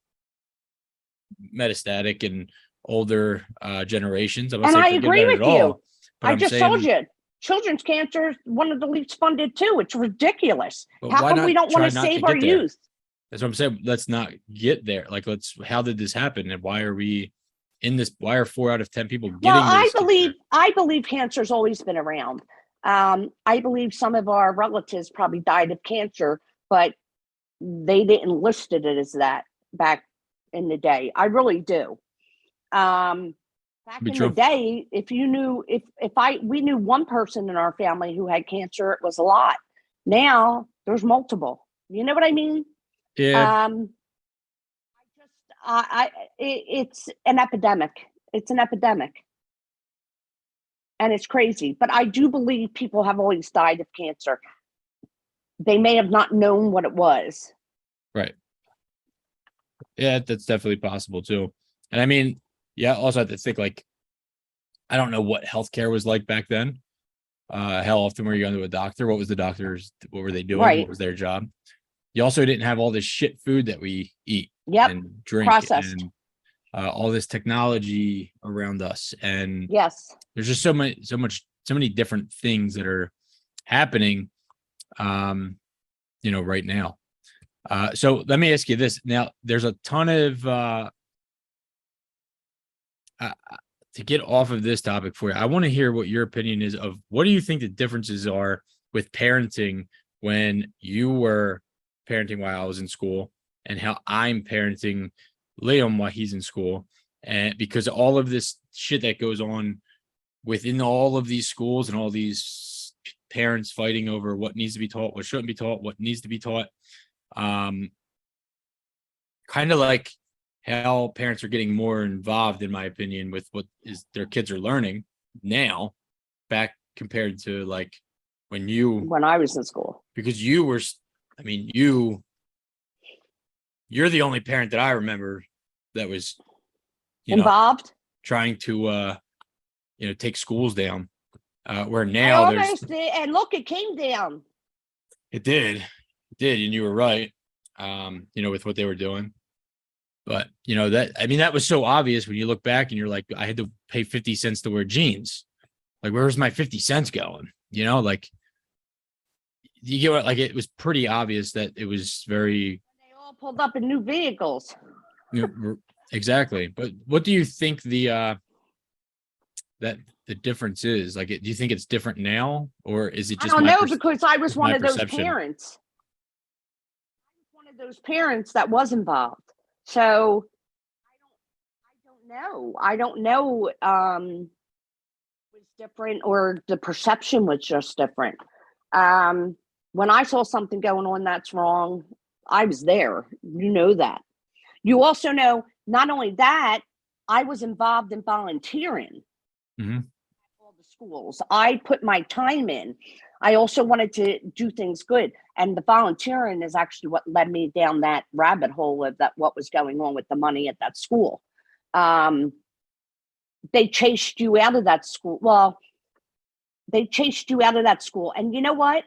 metastatic and older generations. I'm not And saying I forget agree about it with at you. all. But I just told you, children's cancer is one of the least funded too. It's ridiculous. How come we don't want to save our youth? That's what I'm saying. Let's not get there. Like, how did this happen? And why are we in this? Why are 4 out of 10 people getting this? I believe cancer's always been around. I believe some of our relatives probably died of cancer, but they didn't list it as that back in the day. I really do. Back in the day, if you knew, we knew one person in our family who had cancer, it was a lot. Now there's multiple. You know what I mean? Yeah. It's an epidemic. It's an epidemic. And it's crazy. But I do believe people have always died of cancer. They may have not known what it was. Right. Yeah, that's definitely possible too. And I mean, yeah, also have to think, like, I don't know what healthcare was like back then. How often were you going to a doctor? What were they doing? Right. What was their job? You also didn't have all this shit food that we eat and drink processed. and all this technology around us. And yes, there's just so many different things that are happening, right now. So let me ask you this. Now, there's a ton of to get off of this topic for you. I want to hear what your opinion is of what do you think the differences are with parenting when you were parenting while I was in school and how I'm parenting Liam while he's in school. And because all of this shit that goes on within all of these schools and all these parents fighting over what needs to be taught, what shouldn't be taught, what needs to be taught. Kind of like how parents are getting more involved, in my opinion, with what is their kids are learning now, back compared to like when I was in school. Because you're the only parent that I remember that was involved, trying to take schools down. Where now I almost did, and look, it came down. It did, and you were right. With what they were doing. But that was so obvious when you look back and you're like, I had to pay 50 cents to wear jeans. Like, where's my 50 cents going? Like, you get what, like, it was pretty obvious that it was very. They all pulled up in new vehicles. Exactly. But what do you think the difference is? Like, do you think it's different now, or is it just? I don't know, because I was one of those parents. Those parents that was involved. So I don't know it was different, or the perception was just different. When I saw something going on that's wrong, I was there. You know that. You also know, not only that, I was involved in volunteering. Mm-hmm. All the schools. I put my time in. I also wanted to do things good. And the volunteering is actually what led me down that rabbit hole of what was going on with the money at that school. They chased you out of that school. Well, They chased you out of that school. And you know what?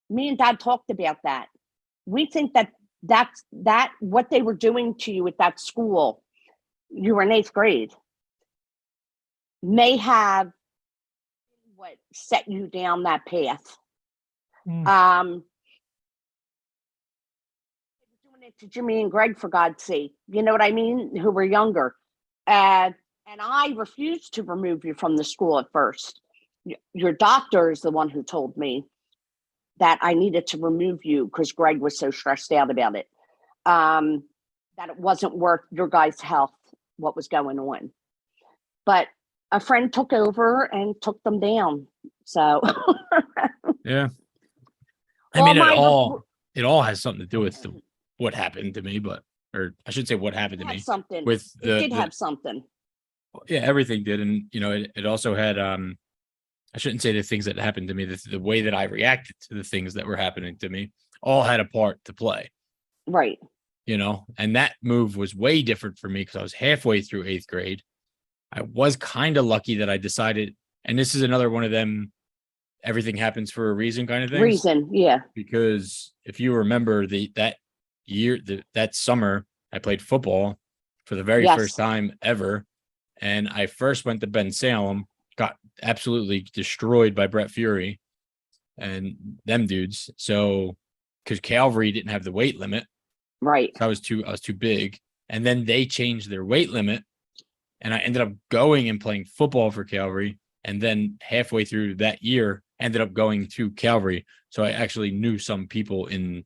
Me and Dad talked about that. We think that's what they were doing to you at that school. You were in 8th grade. May have what set you down that path. Doing it to Jimmy and Greg, for God's sake. You know what I mean? Who were younger. And I refused to remove you from the school at first. Your doctor is the one who told me that I needed to remove you because Greg was so stressed out about it. That it wasn't worth your guys' health, what was going on. But a friend took over and took them down. So Yeah. I Well, mean, my it all has something to do with what happened to me, or I should say what happened to me. something. With It did have something. Yeah, everything did. And, it also had, I shouldn't say the things that happened to me, the way that I reacted to the things that were happening to me all had a part to play. Right. And that move was way different for me because I was halfway through 8th grade. I was kind of lucky that I decided, and this is another one of them, everything happens for a reason kind of things. Reason, yeah. Because if you remember that summer, I played football for the very first time ever. And I first went to Ben Salem, got absolutely destroyed by Brett Fury and them dudes. So, because Calvary didn't have the weight limit. Right. So I was too big. And then they changed their weight limit. And I ended up going and playing football for Calvary. And then halfway through that year, ended up going to Calvary. So I actually knew some people in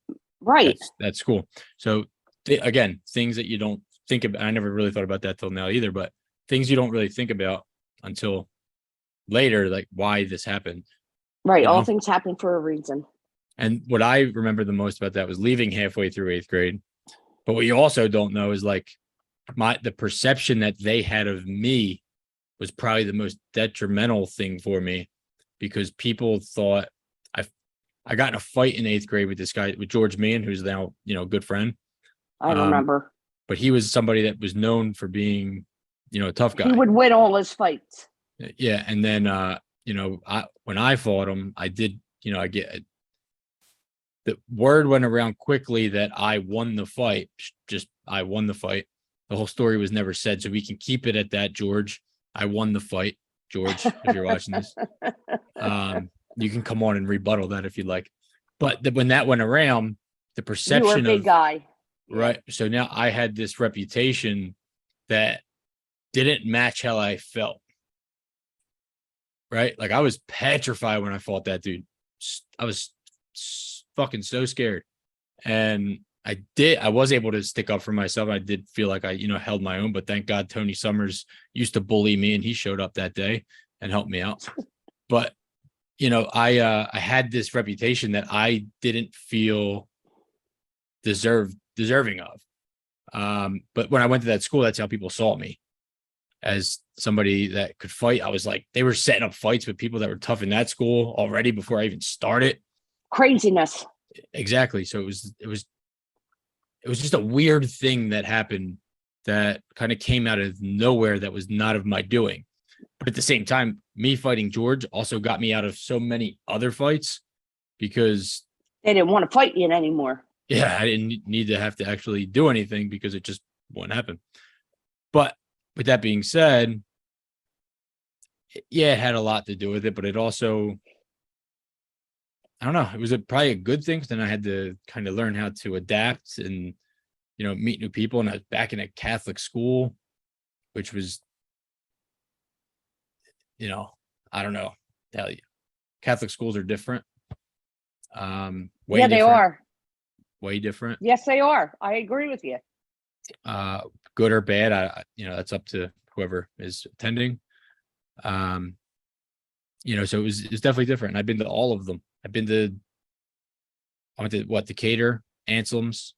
that school. So again, things that you don't think about. I never really thought about that till now either, but things you don't really think about until later, like why this happened. Right. All things happen for a reason. And what I remember the most about that was leaving halfway through 8th grade. But what you also don't know is like the perception that they had of me was probably the most detrimental thing for me, because people thought I got in a fight in 8th grade with this guy, with George Meehan, who's now, a good friend. I remember. But he was somebody that was known for being, a tough guy. He would win all his fights. Yeah. And then, when I fought him, I did, the word went around quickly that I won the fight. I won the fight. The whole story was never said. So we can keep it at that, George. I won the fight, George, if you're watching this. You can come on and rebuttal that if you'd like. But when that went around, the perception you were a big guy. Right. So now I had this reputation that didn't match how I felt. Right. Like I was petrified when I fought that dude. I was fucking so scared. And I was able to stick up for myself. I did feel like I, held my own, but thank God Tony Summers used to bully me and he showed up that day and helped me out. But, I had this reputation that I didn't feel deserving of. But when I went to that school, that's how people saw me, as somebody that could fight. I was like, they were setting up fights with people that were tough in that school already before I even started. Craziness. Exactly. So it was just a weird thing that happened that kind of came out of nowhere that was not of my doing. But at the same time, me fighting George also got me out of so many other fights because they didn't want to fight you anymore. Yeah, I didn't need to have to actually do anything because it just wouldn't happen. But with that being said, yeah, it had a lot to do with it, but it also, I don't know, it was probably a good thing. Then I had to kind of learn how to adapt and, meet new people. And I was back in a Catholic school, which was, I don't know, tell you, Catholic schools are different. They are. Way different. Yes, they are. I agree with you. Good or bad, that's up to whoever is attending. So it's definitely different. I've been to all of them. I went to Decatur, Anselm's,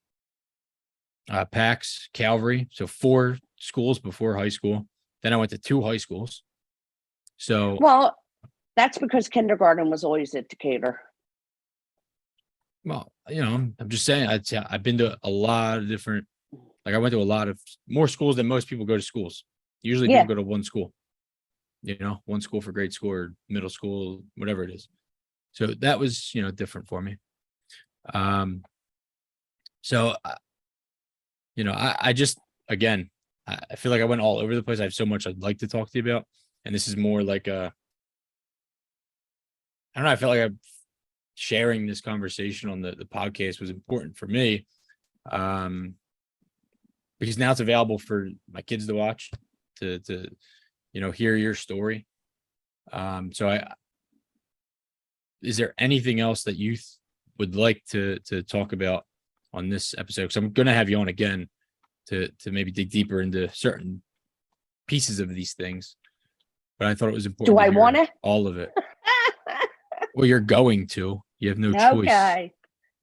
Pax, Calvary. So 4 schools before high school. Then I went to 2 high schools. So well, that's because kindergarten was always at Decatur. Well, I'm just saying, I've been to a lot of different, like I went to a lot of more schools than most people go to schools. Usually people go to one school. one school for grade school or middle school, whatever it is. So that was, different for me. So, I just, again, I feel like I went all over the place. I have so much I'd like to talk to you about. And this is more like I don't know. I felt like I'm sharing this conversation on the podcast was important for me. Because now it's available for my kids to watch, to hear your story. So is there anything else that you would like to talk about on this episode? Because I'm going to have you on again to maybe dig deeper into certain pieces of these things. But I thought it was important. Do I want to? All of it. Well, you're going to. You have no choice. Okay.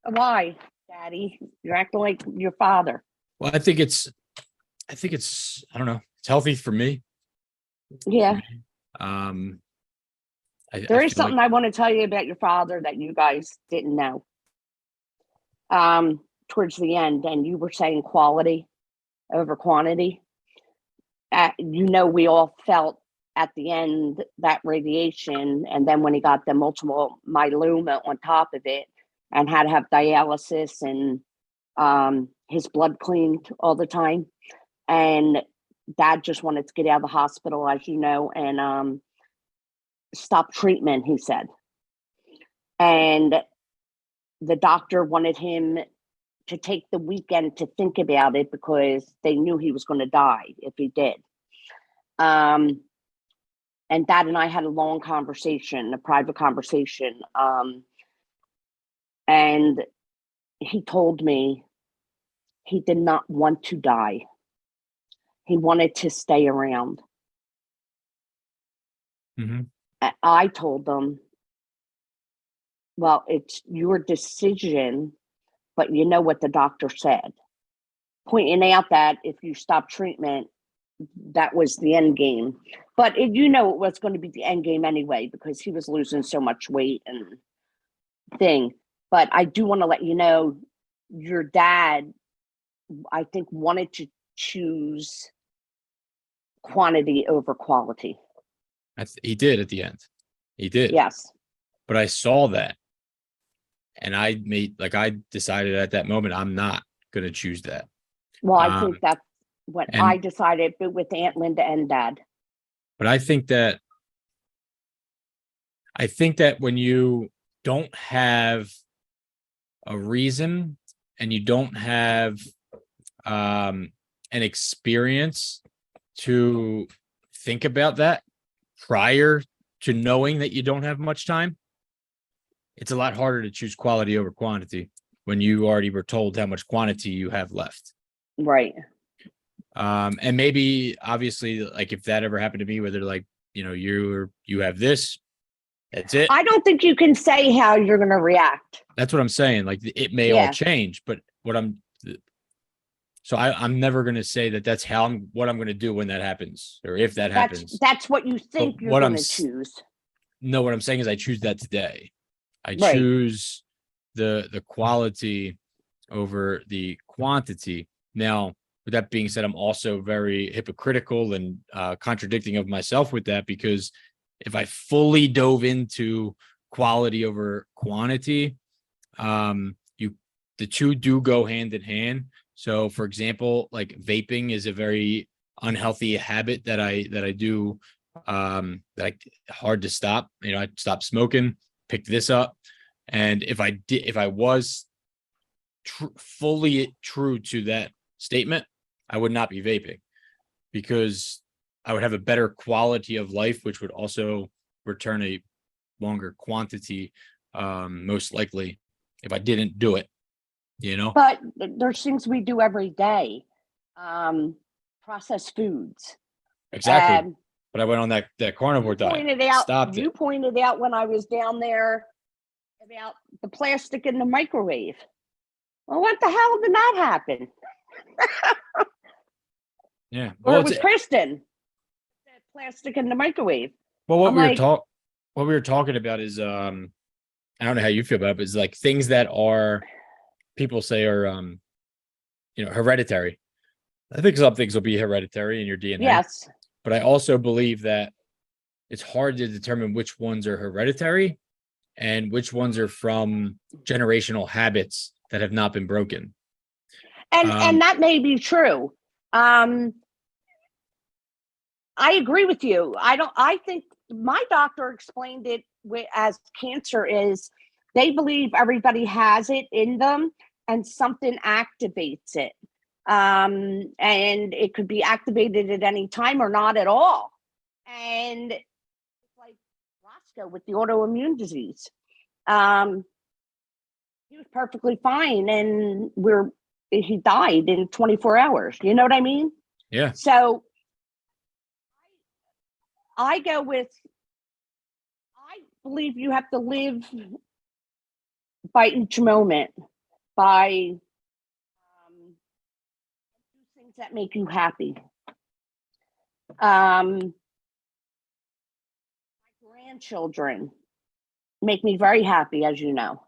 Why, Daddy? You're acting like your father. Well, I think it's, I don't know. It's healthy for me. Yeah. There is something like I want to tell you about your father that you guys didn't know. Towards the end, and you were saying quality over quantity. We all felt at the end that radiation, and then when he got the multiple myeloma on top of it and had to have dialysis and his blood cleaned all the time, and Dad just wanted to get out of the hospital, as you know, and stop treatment, he said. And the doctor wanted him to take the weekend to think about it because they knew he was going to die if he did. And Dad and I had a long conversation, a private conversation. And he told me he did not want to die. He wanted to stay around. Mm-hmm. I told them, well, it's your decision, but you know what the doctor said, pointing out that if you stop treatment, that was the end game. But it was going to be the end game anyway, because he was losing so much weight and thing. But I do want to let you know, your dad, I think, wanted to choose quantity over quality. He did at the end. He did. Yes. But I saw that. And I decided at that moment, I'm not going to choose that. Well, I think that's what I decided, but with Aunt Linda and Dad. But I think that when you don't have a reason and you don't have an experience to think about that prior to knowing that you don't have much time, it's a lot harder to choose quality over quantity when you already were told how much quantity you have left. Right. And maybe obviously, like, if that ever happened to me, where they're like, you have this, that's it. I don't think you can say how you're going to react. That's what I'm saying. Like, it may all change, but I'm never going to say that that's what I'm going to do when that happens, or if that happens. That's what you think you're going to choose. No, what I'm saying is I choose that today. I choose the quality over the quantity. Now, with that being said, I'm also very hypocritical and contradicting of myself with that, because if I fully dove into quality over quantity, the two do go hand in hand. So, for example, like, vaping is a very unhealthy habit that I do, hard to stop. I stopped smoking, picked this up. And if I was fully true to that statement, I would not be vaping, because I would have a better quality of life, which would also return a longer quantity, most likely, if I didn't do it, But there's things we do every day. Processed foods. Exactly. But I went on that carnivore diet. You pointed out when I was down there about the plastic in the microwave. Well, what the hell did that happen? Yeah. Well, it was Kristen. That plastic in the microwave. Well, what we were talking about is, I don't know how you feel about it, but it's like things that people say are, hereditary. I think some things will be hereditary in your DNA. Yes. But I also believe that it's hard to determine which ones are hereditary and which ones are from generational habits that have not been broken. And that may be true. I agree with you. I think my doctor explained it as cancer is, they believe everybody has it in them and something activates it. And it could be activated at any time or not at all. And it's like Roscoe with the autoimmune disease. He was perfectly fine, and he died in 24 hours. You know what I mean? Yeah. So I go with, I believe you have to live by each moment, by things that make you happy. My grandchildren make me very happy, as you know.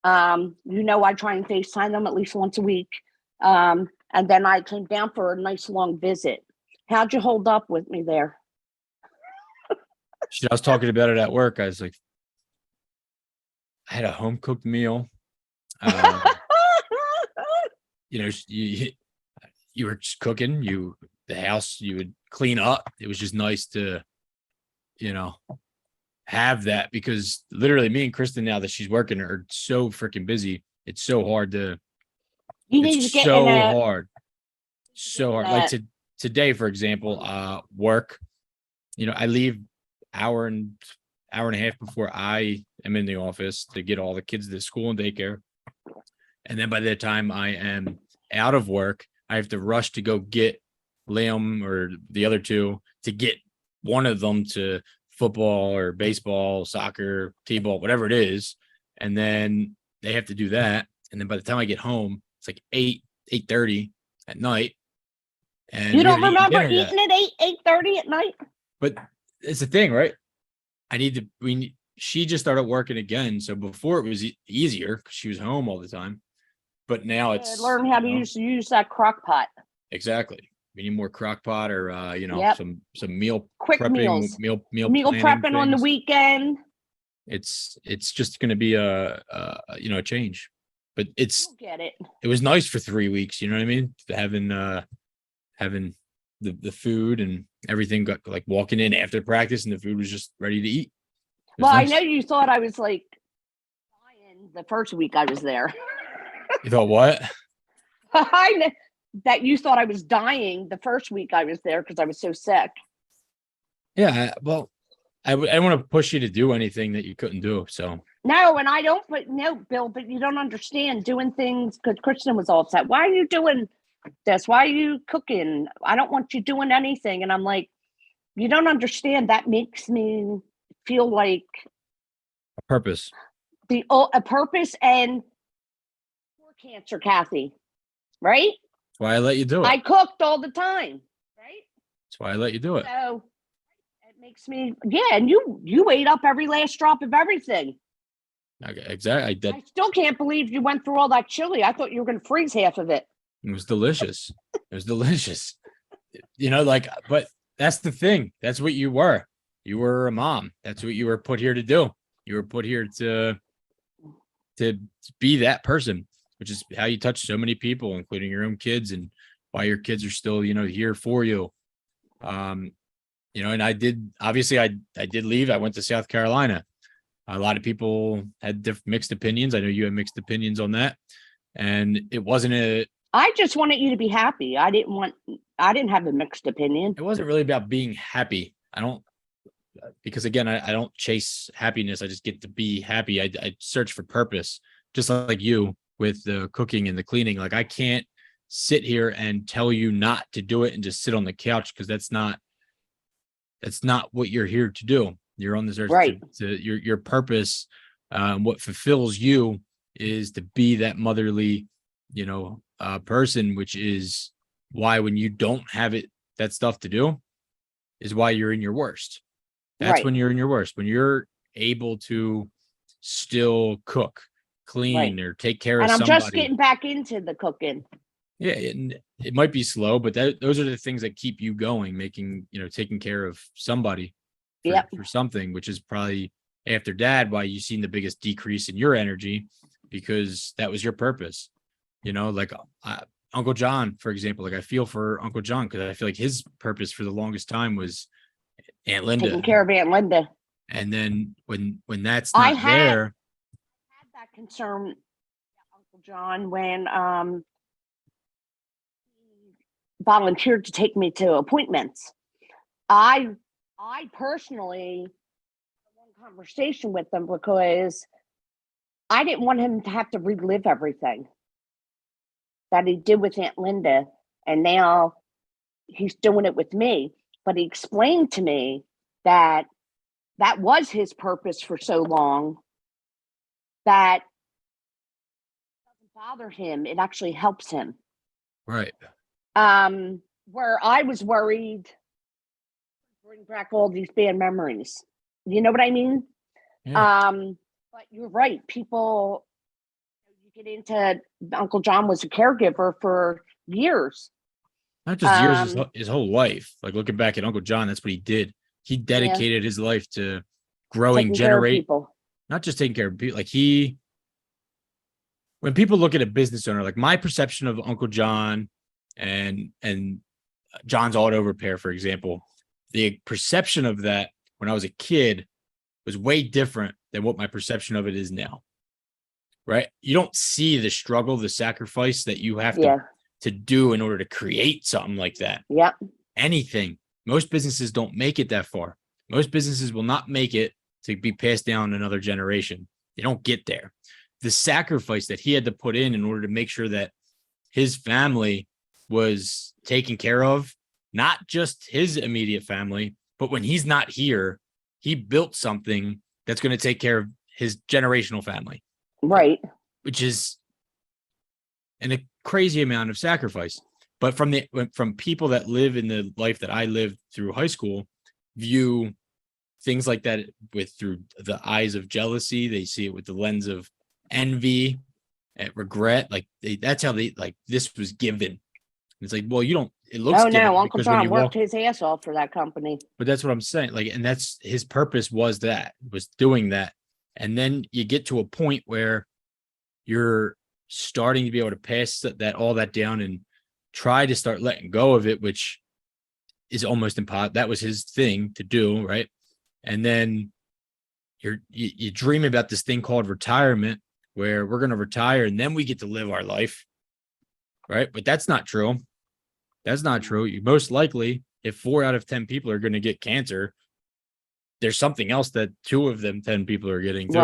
I try and FaceTime them at least once a week. And then I came down for a nice long visit. How'd you hold up with me there? I was talking about it at work. I was like, I had a home cooked meal. You were just cooking, the house you would clean up. It was just nice to, have that, because literally me and Kristen, now that she's working, are so freaking busy. It's so hard to, hard. Like today, for example, work, I leave hour and a half before I am in the office to get all the kids to school and daycare. And then by the time I am out of work, I have to rush to go get Liam or the other two, to get one of them to football or baseball, soccer, t-ball, whatever it is. And then they have to do that. And then by the time I get home, it's like 8:30 at night. And you don't remember eating at 8:30 at night? But it's the thing, right? She just started working again. So before it was easier because she was home all the time. But now it's learn how to use that crock pot. Exactly. We need more crock pot or some meal quick prepping, meals, meal prepping on the weekend. It's just going to be a change, but get it. It was nice for 3 weeks. You know what I mean? Having the food and everything, got like walking in after practice and the food was just ready to eat. Well, nice. I know you thought I was like dying the first week I was there. You thought what? I know that you thought I was dying the first week I was there because I was so sick. Yeah, well, I want to push you to do anything that you couldn't do. So no, and I don't. But no, Bill. But you don't understand doing things because Kristen was all upset. Why are you doing this? Why are you cooking? I don't want you doing anything. And I'm like, you don't understand. That makes me feel like a purpose. A purpose and cancer, Kathy. Right? That's why I let you do it. I cooked all the time. Right? That's why I let you do it. So it makes me, and you ate up every last drop of everything. Okay, exactly. I still can't believe you went through all that chili. I thought you were going to freeze half of it. It was delicious. It was delicious. But that's the thing. That's what you were. You were a mom. That's what you were put here to do. You were put here to be that person, which is how you touch so many people, including your own kids, and why your kids are still, here for you. And I did leave. I went to South Carolina. A lot of people had mixed opinions. I know you had mixed opinions on that. And it wasn't I just wanted you to be happy. I didn't have a mixed opinion. It wasn't really about being happy. Because again, I don't chase happiness. I just get to be happy. I search for purpose, just like you with the cooking and the cleaning. Like, I can't sit here and tell you not to do it and just sit on the couch, because that's not what you're here to do. You're on this earth, right? Your purpose, what fulfills you is to be that motherly, person, which is why when you don't have that stuff to do is why you're in your worst. That's when you're in your worst, when you're able to still cook, clean, or take care of somebody. And I'm just getting back into the cooking. Yeah, it might be slow, but those are the things that keep you going, taking care of somebody. for something, which is probably after dad, why you've seen the biggest decrease in your energy, because that was your purpose. Like Uncle John, for example, like I feel for Uncle John because I feel like his purpose for the longest time was Aunt Linda. Taking care of Aunt Linda. And then when that's not there. I had that concern, Uncle John, when he volunteered to take me to appointments. I personally had one conversation with him because I didn't want him to have to relive everything that he did with Aunt Linda, and now he's doing it with me. But he explained to me that that was his purpose for so long, that it doesn't bother him. It actually helps him. Right. Where I was worried, bring back all these bad memories. You know what I mean? Yeah. But you're right. People, you get into, Uncle John was a caregiver for years. Not just years, his whole life. Like looking back at Uncle John, that's what he did. He dedicated his life to growing, people. Not just taking care of people. Like when people look at a business owner, like my perception of Uncle John and John's Auto Repair, for example, the perception of that when I was a kid was way different than what my perception of it is now. Right? You don't see the struggle, the sacrifice that you have to do in order to create something like that. Yeah. Anything. Most businesses don't make it that far. Most businesses will not make it to be passed down another generation. They don't get there. The sacrifice that he had to put in order to make sure that his family was taken care of, not just his immediate family, but when he's not here, he built something that's going to take care of his generational family. Right. Which is a crazy amount of sacrifice. But from people that live in the life that I lived through high school, view things like that through the eyes of jealousy. They see it with the lens of envy and regret. Like that's how they like this was given. It's like, well, you don't. It looks. Oh no, Uncle John worked his ass off for that company. But that's what I'm saying. Like, and that's his purpose was doing that. And then you get to a point where you're starting to be able to pass all that down and try to start letting go of it, which is almost impossible. That was his thing to do, right? And then you dream about this thing called retirement, where we're going to retire and then we get to live our life, right? But that's not true. That's not true. You most likely, if 4 out of 10 people are going to get cancer, there's something else that 2 of them 10 people are getting too.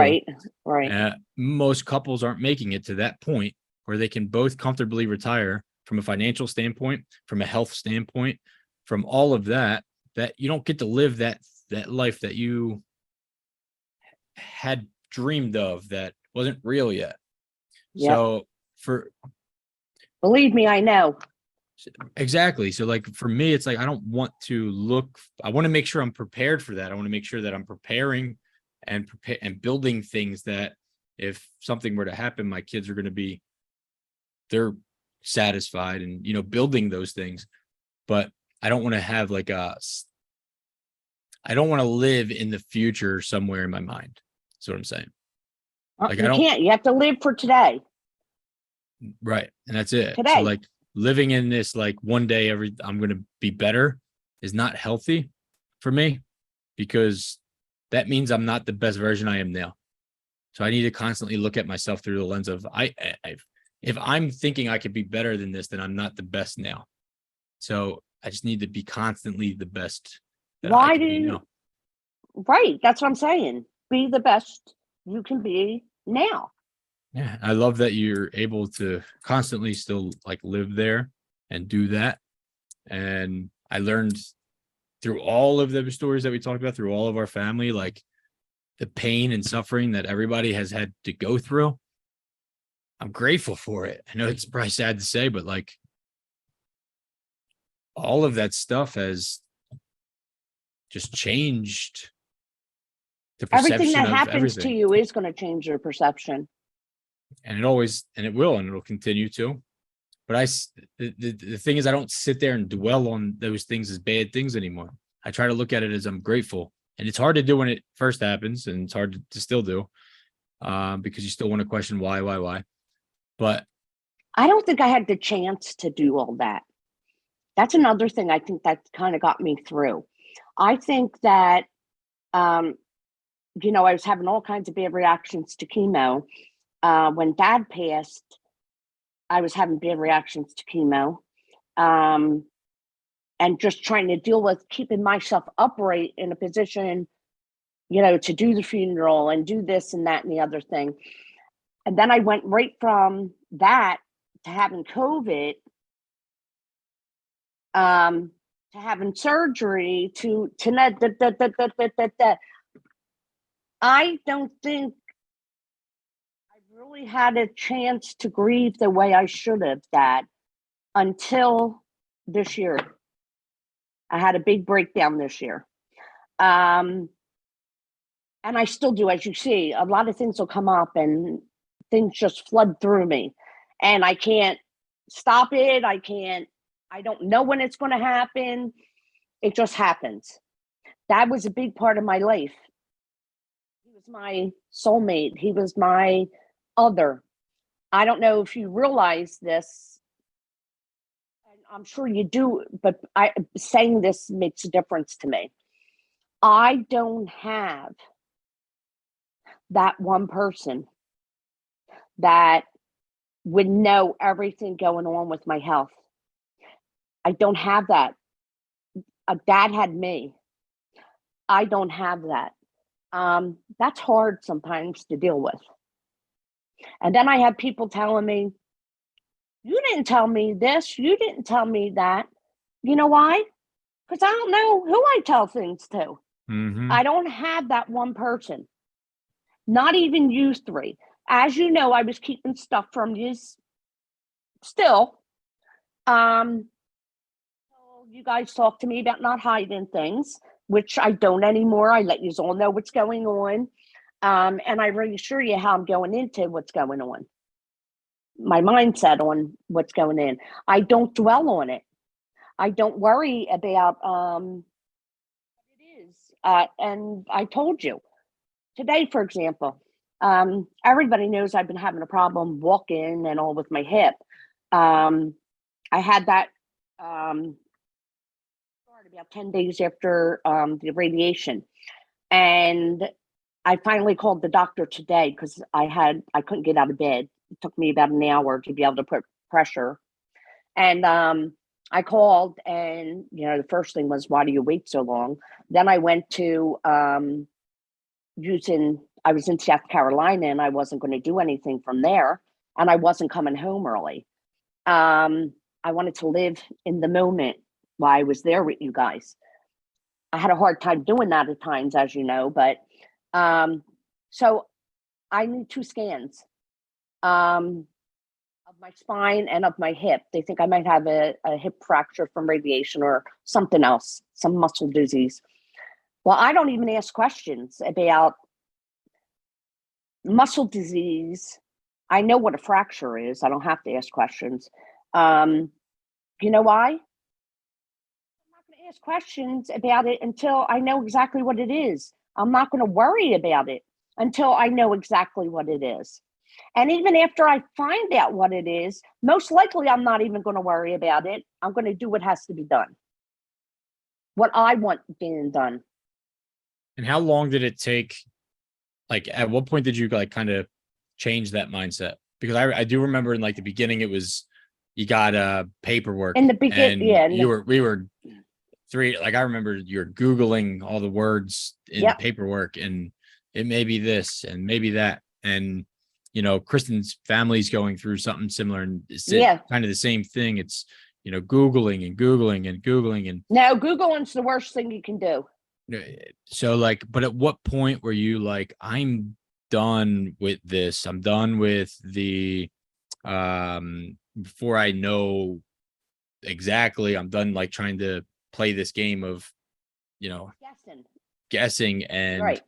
Right. Most couples aren't making it to that point where they can both comfortably retire from a financial standpoint, from a health standpoint, from all of that you don't get to live that life that you had dreamed of that wasn't real yet. Yep. So believe me, I know. Exactly. So like for me, it's like I don't want to I want to make sure I'm prepared for that. I want to make sure that I'm preparing and building things that if something were to happen, my kids are going to be, they're satisfied and, building those things. But I don't want to have I don't want to live in the future somewhere in my mind. That's what I'm saying. Like you can't. You have to live for today. Right. And that's it. Today. So like living in this, like one day I'm going to be better is not healthy for me, because that means I'm not the best version I am now. So I need to constantly look at myself through the lens of if I'm thinking I could be better than this, then I'm not the best now. So I just need to be constantly the best. Right. That's what I'm saying. Be the best you can be now. Yeah. I love that you're able to constantly still like live there and do that. And I learned through all of the stories that we talked about, through all of our family, like the pain and suffering that everybody has had to go through. I'm grateful for it. I know it's probably sad to say, but like all of that stuff has just changed the perception. Everything that of happens everything. to you is going to change your perception. And it will, and it'll continue to. But the thing is, I don't sit there and dwell on those things as bad things anymore. I try to look at it as I'm grateful And it's hard to do when it first happens, and it's hard to still do, because you still want to question why. But I don't think I had the chance to do all that. That's another thing I think that kind of got me through. I think that, I was having all kinds of bad reactions to chemo. When Dad passed, I was having bad reactions to chemo. And just trying to deal with keeping myself upright in a position, to do the funeral and do this and that and the other thing. And then I went right from that to having COVID, to having surgery, to I don't think I really had a chance to grieve the way I should have, Dad, until this year. I had a big breakdown this year. And I still do, as you see, a lot of things will come up and things just flood through me. And I can't stop it. I don't know when it's going to happen. It just happens. That was a big part of my life. He was my soulmate. He was my other. I don't know if you realize this. I'm sure you do, but saying this makes a difference to me. I don't have that one person that would know everything going on with my health. I don't have that. Dad had me. I don't have that. That's hard sometimes to deal with. And then I have people telling me, you didn't tell me this, you didn't tell me that. You know why? Because I don't know who I tell things to. I don't have that one person. Not even you three. As you know, I was keeping stuff from you still. You guys talk to me about not hiding things, which I don't anymore. I let you all know what's going on. And I reassure you how I'm going into what's going on. My mindset on what's going in. I don't dwell on it. I don't worry about what it is. And I told you today, for example, everybody knows I've been having a problem walking and all with my hip. I had that about 10 days after the radiation. And I finally called the doctor today because I couldn't get out of bed. It took me about an hour to be able to put pressure. And I called, and the first thing was, why do you wait so long? Then I went to I was in South Carolina, and I wasn't going to do anything from there, and I wasn't coming home early. I wanted to live in the moment while I was there with you guys. I had a hard time doing that at times, as you know, but so I need 2 scans of my spine and of my hip. They think I might have a hip fracture from radiation or something else, some muscle disease. Well, I don't even ask questions about muscle disease. I know what a fracture is. I don't have to ask questions. You know why? I'm not going to ask questions about it until I know exactly what it is. I'm not going to worry about it until I know exactly what it is. And even after I find out what it is, most likely I'm not even going to worry about it. I'm going to do what has to be done, what I want being done. And how long did it take? Like, at what point did you kind of change that mindset? Because I do remember in the beginning, it was, you got paperwork in the beginning. Yeah, we were three. I remember you're Googling all the words in the paperwork, and it may be this and maybe that. And, Kristen's family's going through something similar, and it's kind of the same thing. It's, Googling and Googling and Googling. And no, Googling's the worst thing you can do. So but at what point were you I'm done with this? I'm done with the, before I know exactly, I'm done trying to play this game of, guessing and right.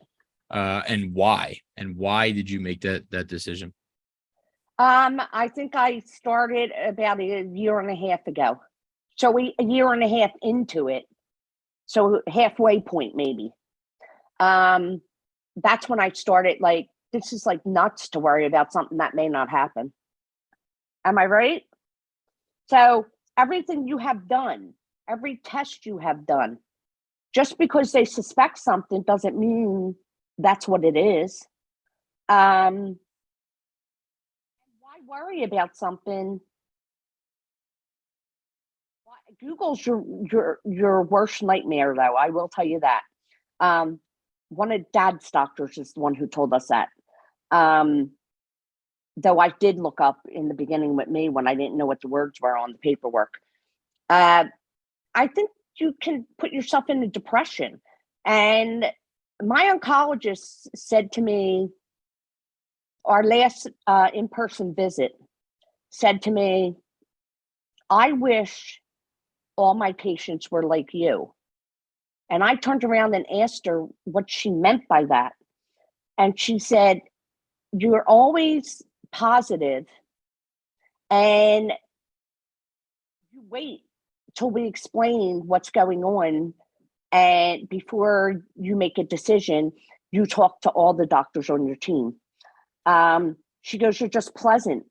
And why did you make that decision? I think I started about a year and a half ago. So a year and a half into it. So halfway point, maybe. That's when I started like, this is like nuts to worry about something that may not happen. Am I right? So everything you have done, every test you have done, just because they suspect something doesn't mean that's what it is. Why worry about something? Google's your worst nightmare, though. I will tell you that. One of Dad's doctors is the one who told us that. Though I did look up in the beginning with me when I didn't know what the words were on the paperwork. I think you can put yourself in a depression. And my oncologist said to me, our last in-person visit, said to me, I wish all my patients were like you. And I turned around and asked her what she meant by that. And she said, you're always positive and you wait till we explain what's going on. And before you make a decision, you talk to all the doctors on your team. She goes, you're just pleasant.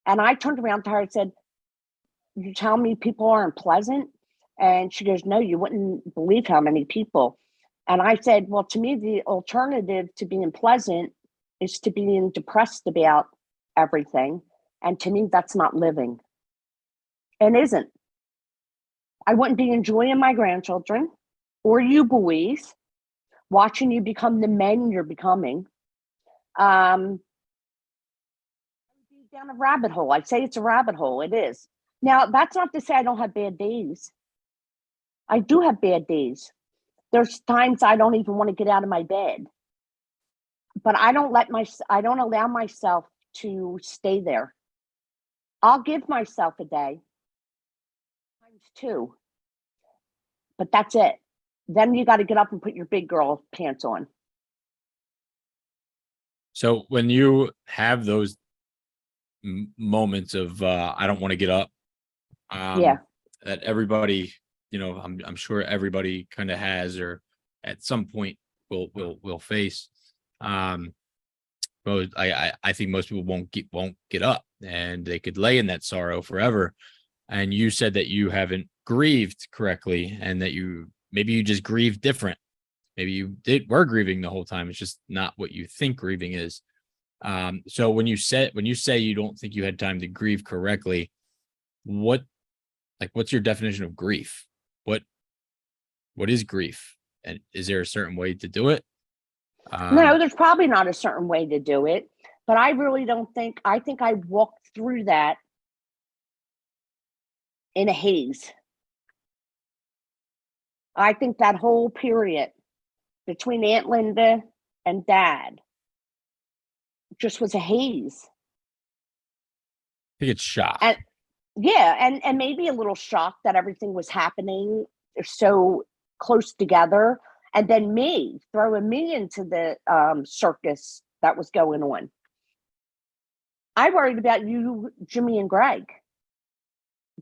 And I turned around to her and said, you tell me people aren't pleasant? And she goes, no, you wouldn't believe how many people. And I said, well, to me, the alternative to being pleasant is to being depressed about everything. And to me, that's not living. And isn't. I wouldn't be enjoying my grandchildren or you boys, watching you become the men you're becoming. Down a rabbit hole. I'd say it's a rabbit hole. It is. Now, that's not to say I don't have bad days. I do have bad days. There's times I don't even want to get out of my bed. But I don't allow myself to stay there. I'll give myself a day, times two. But that's it. Then you got to get up and put your big girl pants on. So when you have those moments of I don't want to get up, Yeah. that everybody, I'm sure everybody kind of has, or at some point will face. But I think most people won't get up, and they could lay in that sorrow forever. And you said that you haven't grieved correctly, and that maybe you just grieved different. Maybe you were grieving the whole time. It's just not what you think grieving is. So when you say you don't think you had time to grieve correctly, what's your definition of grief? What is grief? And is there a certain way to do it? No, there's probably not a certain way to do it, but I really don't think, I think I walked through that in a haze. I think that whole period between Aunt Linda and Dad just was a haze. I think it's shock. And yeah, and maybe a little shock that everything was happening so close together. And then throwing me into the circus that was going on. I worried about you, Jimmy and Greg,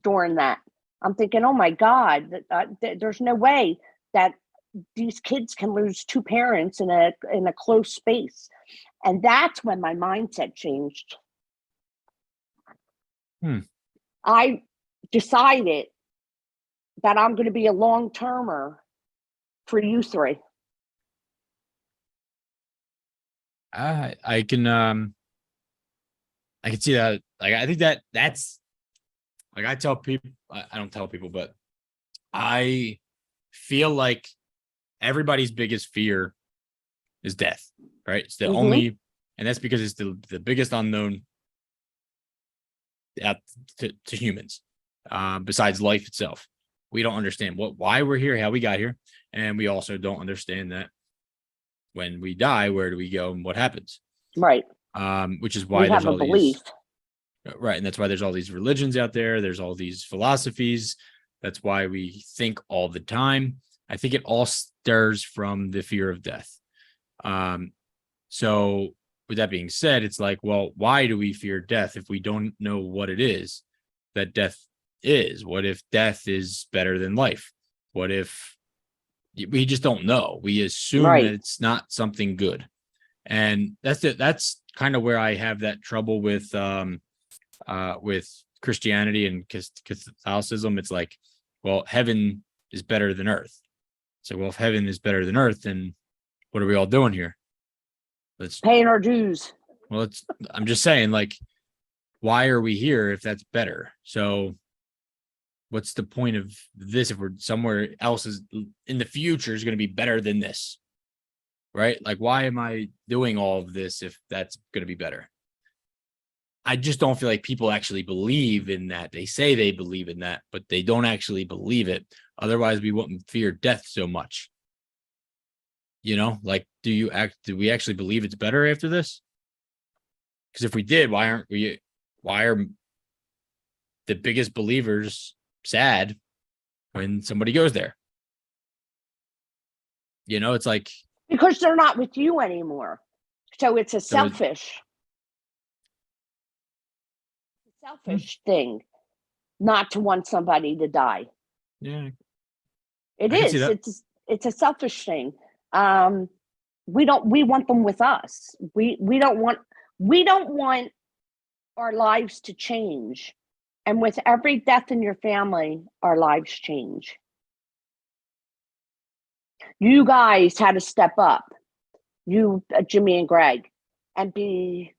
during that. I'm thinking, oh my God, there's no way that these kids can lose two parents in a close space. And that's when my mindset changed. I decided that I'm going to be a long-termer for you three. I can see that. Like, I think that's like, I tell people, I don't tell people, but I feel like everybody's biggest fear is death, right? It's the only, and that's because it's the biggest unknown to humans, besides life itself. We don't understand why we're here, how we got here. And we also don't understand that when we die, where do we go and what happens? Right. Which is why there's all belief. Right. And that's why there's all these religions out there. There's all these philosophies. That's why we think all the time. I think it all stirs from the fear of death. So with that being said, it's like, well, why do we fear death if we don't know what it is that death is? What if death is better than life? What if we just don't know. We assume Right. that it's not something good. And that's it. That's kind of where I have that trouble with Christianity and Catholicism. It's like, well, heaven is better than earth. So, well, if heaven is better than earth, then what are we all doing here? Let's Paying our dues. Well, I'm just saying, like, why are we here if that's better? So what's the point of this if we're somewhere else is in the future is going to be better than this? Right? Like, why am I doing all of this if that's going to be better? I just don't feel like people actually believe in that. They say they believe in that, but they don't actually believe it. Otherwise, we wouldn't fear death so much. You know, like, do we actually believe it's better after this? Because if we did, why are the biggest believers sad when somebody goes there? You know, it's like, because they're not with you anymore. So it's a selfish thing not to want somebody to die. Yeah, it is. It's a selfish thing. We want them with us. We don't want our lives to change. And with every death in your family, our lives change. You guys had to step up, you, Jimmy and Greg, and be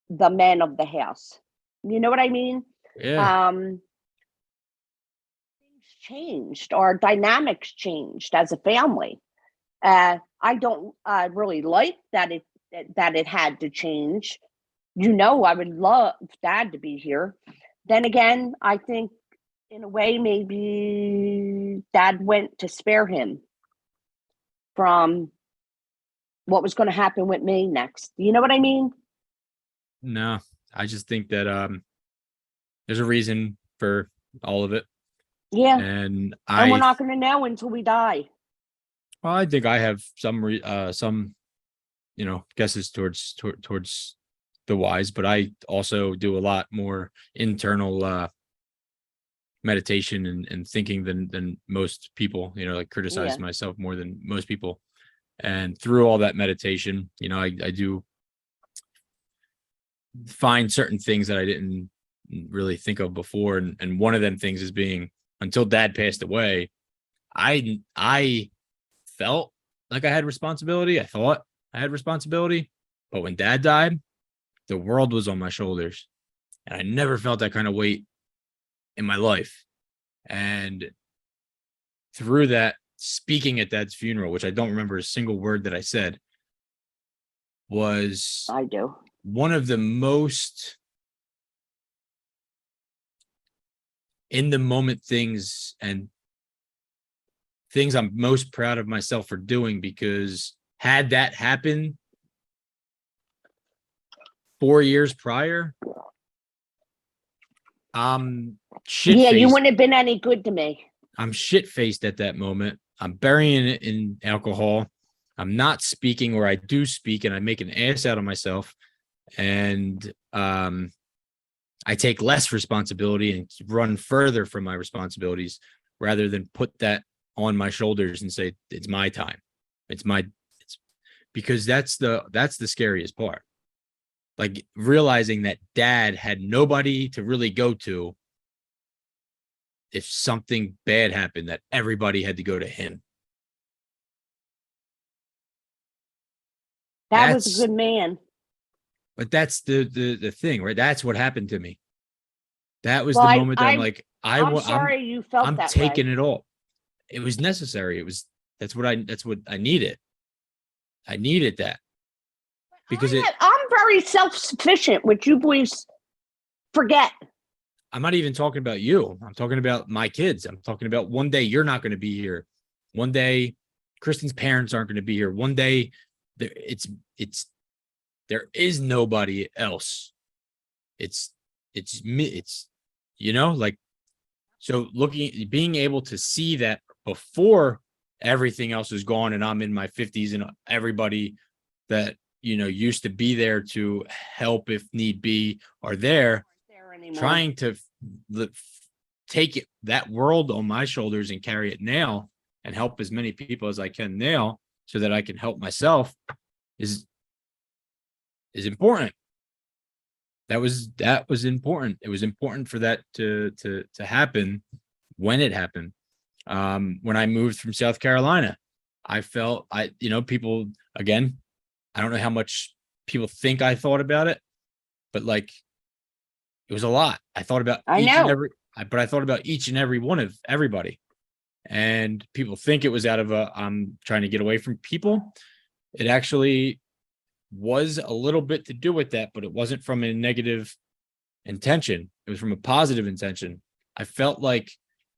the men of the house. You know what I mean? yeah. Things changed. Our dynamics changed as a family. I don't really like that it had to change. You know, I would love Dad to be here. Then again, I think in a way maybe Dad went to spare him from what was going to happen with me next. You know what I mean? No, I just think that there's a reason for all of it. Yeah. And we're not going to know until we die. Well, I think I have some guesses towards the whys, but I also do a lot more internal meditation and thinking than most people, like criticize myself more than most people. And through all that meditation, I do find certain things that I didn't really think of before. And one of them things is being, until Dad passed away, I felt like I had responsibility. I thought I had responsibility, but when Dad died, the world was on my shoulders, and I never felt that kind of weight in my life. And through that, speaking at Dad's funeral, which I don't remember a single word that I said, was I do one of the most in the moment things and things I'm most proud of myself for doing, because had that happened 4 years prior, shit-faced. you wouldn't have been any good to me. I'm shit-faced at that moment. I'm burying it in alcohol. I'm not speaking, or I do speak and I make an ass out of myself. And I take less responsibility and run further from my responsibilities rather than put that on my shoulders and say, it's my time. It's because that's the scariest part. Like, realizing that Dad had nobody to really go to if something bad happened, that everybody had to go to him. Dad was a good man. But that's the thing, right? That's what happened to me. That was the moment that I'm like, I'm sorry you felt that way. I'm taking it all. It was necessary. That's what I needed. I needed that. Because I'm very self-sufficient, which you boys forget. I'm not even talking about you. I'm talking about my kids. I'm talking about one day you're not going to be here. One day Kristen's parents aren't going to be here. One day there is nobody else. It's me. Like, so being able to see that before everything else is gone and I'm in my 50s and everybody that, used to be there to help if need be are there trying to take that world on my shoulders and carry it now. and help as many people as I can now so that I can help myself is important. That was important. It was important for that to happen when it happened. When I moved from South Carolina, I felt people, again, I don't know how much people think I thought about it, but like it was a lot. I thought about I know. but I thought about each and every one of everybody. And people think it was out of I'm trying to get away from people. It actually was a little bit to do with that, but it wasn't from a negative intention. It was from a positive intention. I felt like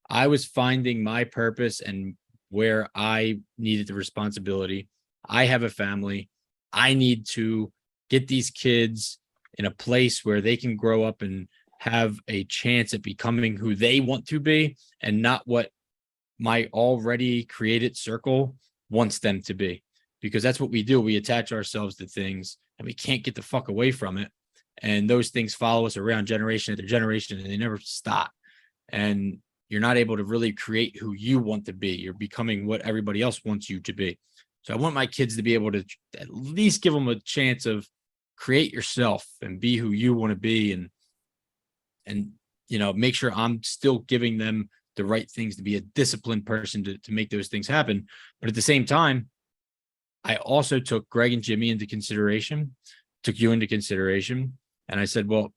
I was finding my purpose and where I needed the responsibility. I have a family. I need to get these kids in a place where they can grow up and have a chance at becoming who they want to be and not what my already created circle wants them to be. Because that's what we do. We attach ourselves to things and we can't get the fuck away from it. And those things follow us around generation after generation and they never stop. And you're not able to really create who you want to be. You're becoming what everybody else wants you to be. So I want my kids to be able to at least give them a chance of create yourself and be who you want to be. And make sure I'm still giving them the right things to be a disciplined person to make those things happen. But at the same time, I also took Greg and Jimmy into consideration, took you into consideration. And I said, well,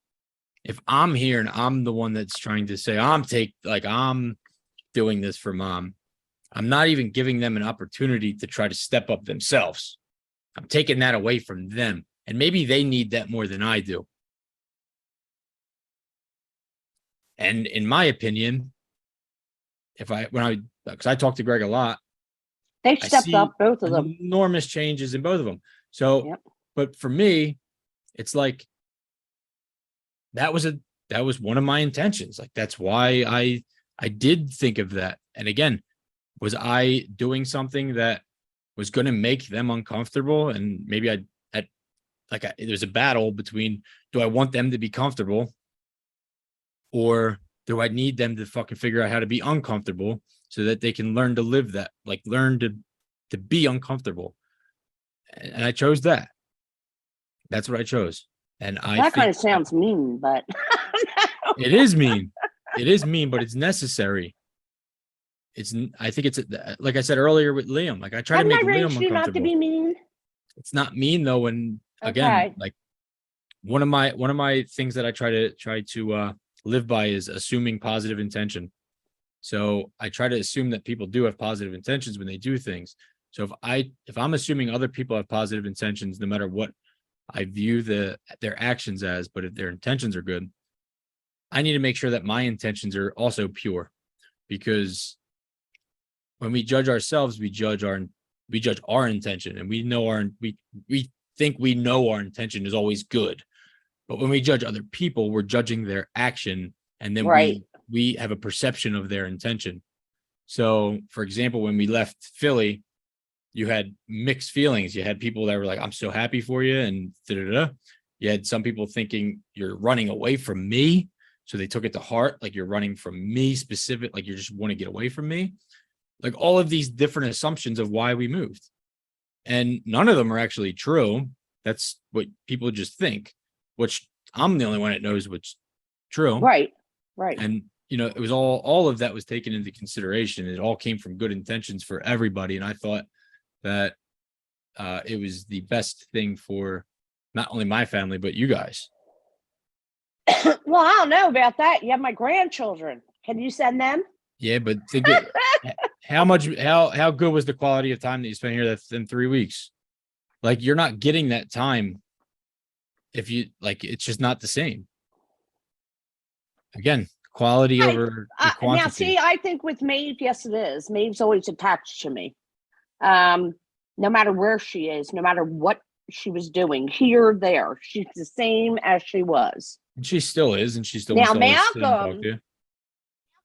if I'm here and I'm the one that's trying to say I'm doing this for mom, I'm not even giving them an opportunity to try to step up themselves. I'm taking that away from them. And maybe they need that more than I do. And in my opinion, because I talk to Greg a lot, They've stepped up, both of them. Enormous changes in both of them. So, Yep. But for me, it's like, that was one of my intentions. Like, that's why I did think of that. And again, was I doing something that was going to make them uncomfortable? And maybe there's a battle between, do I want them to be comfortable or do I need them to fucking figure out how to be uncomfortable so that they can learn to live that, like learn to be uncomfortable? And I chose that. That's what I chose. And that kind of sounds mean, but it is mean. It is mean, but it's necessary. I think it's like I said earlier with Liam. Like I try to make Liam uncomfortable. Not to be mean. It's not mean though. When again, like one of my things that I try to live by is assuming positive intention. So I try to assume that people do have positive intentions when they do things. So if I'm assuming other people have positive intentions, no matter what I view their actions as, but if their intentions are good, I need to make sure that my intentions are also pure. Because when we judge ourselves, we judge our intention, and we think we know our intention is always good. But when we judge other people, we're judging their action, and then we have a perception of their intention. So, for example, when we left Philly, you had mixed feelings. You had people that were like, I'm so happy for you, and da-da-da. You had some people thinking you're running away from me. So they took it to heart, like you're running from me specific, like you just want to get away from me. Like all of these different assumptions of why we moved. And none of them are actually true. That's what people just think, which I'm the only one that knows what's true. Right. And, it was all of that was taken into consideration. It all came from good intentions for everybody. And I thought that it was the best thing for not only my family, but you guys. Well, I don't know about that. You have my grandchildren. Can you send them? Yeah, but think how good was the quality of time that you spent here in 3 weeks? Like you're not getting that time if you like, it's just not the same. Again, quality over quantity. Now, see, I think with Maeve, yes, it is. Maeve's always attached to me. No matter where she is, no matter what she was doing, here or there, she's the same as she was. And she still is, and she still now wants to talk to you.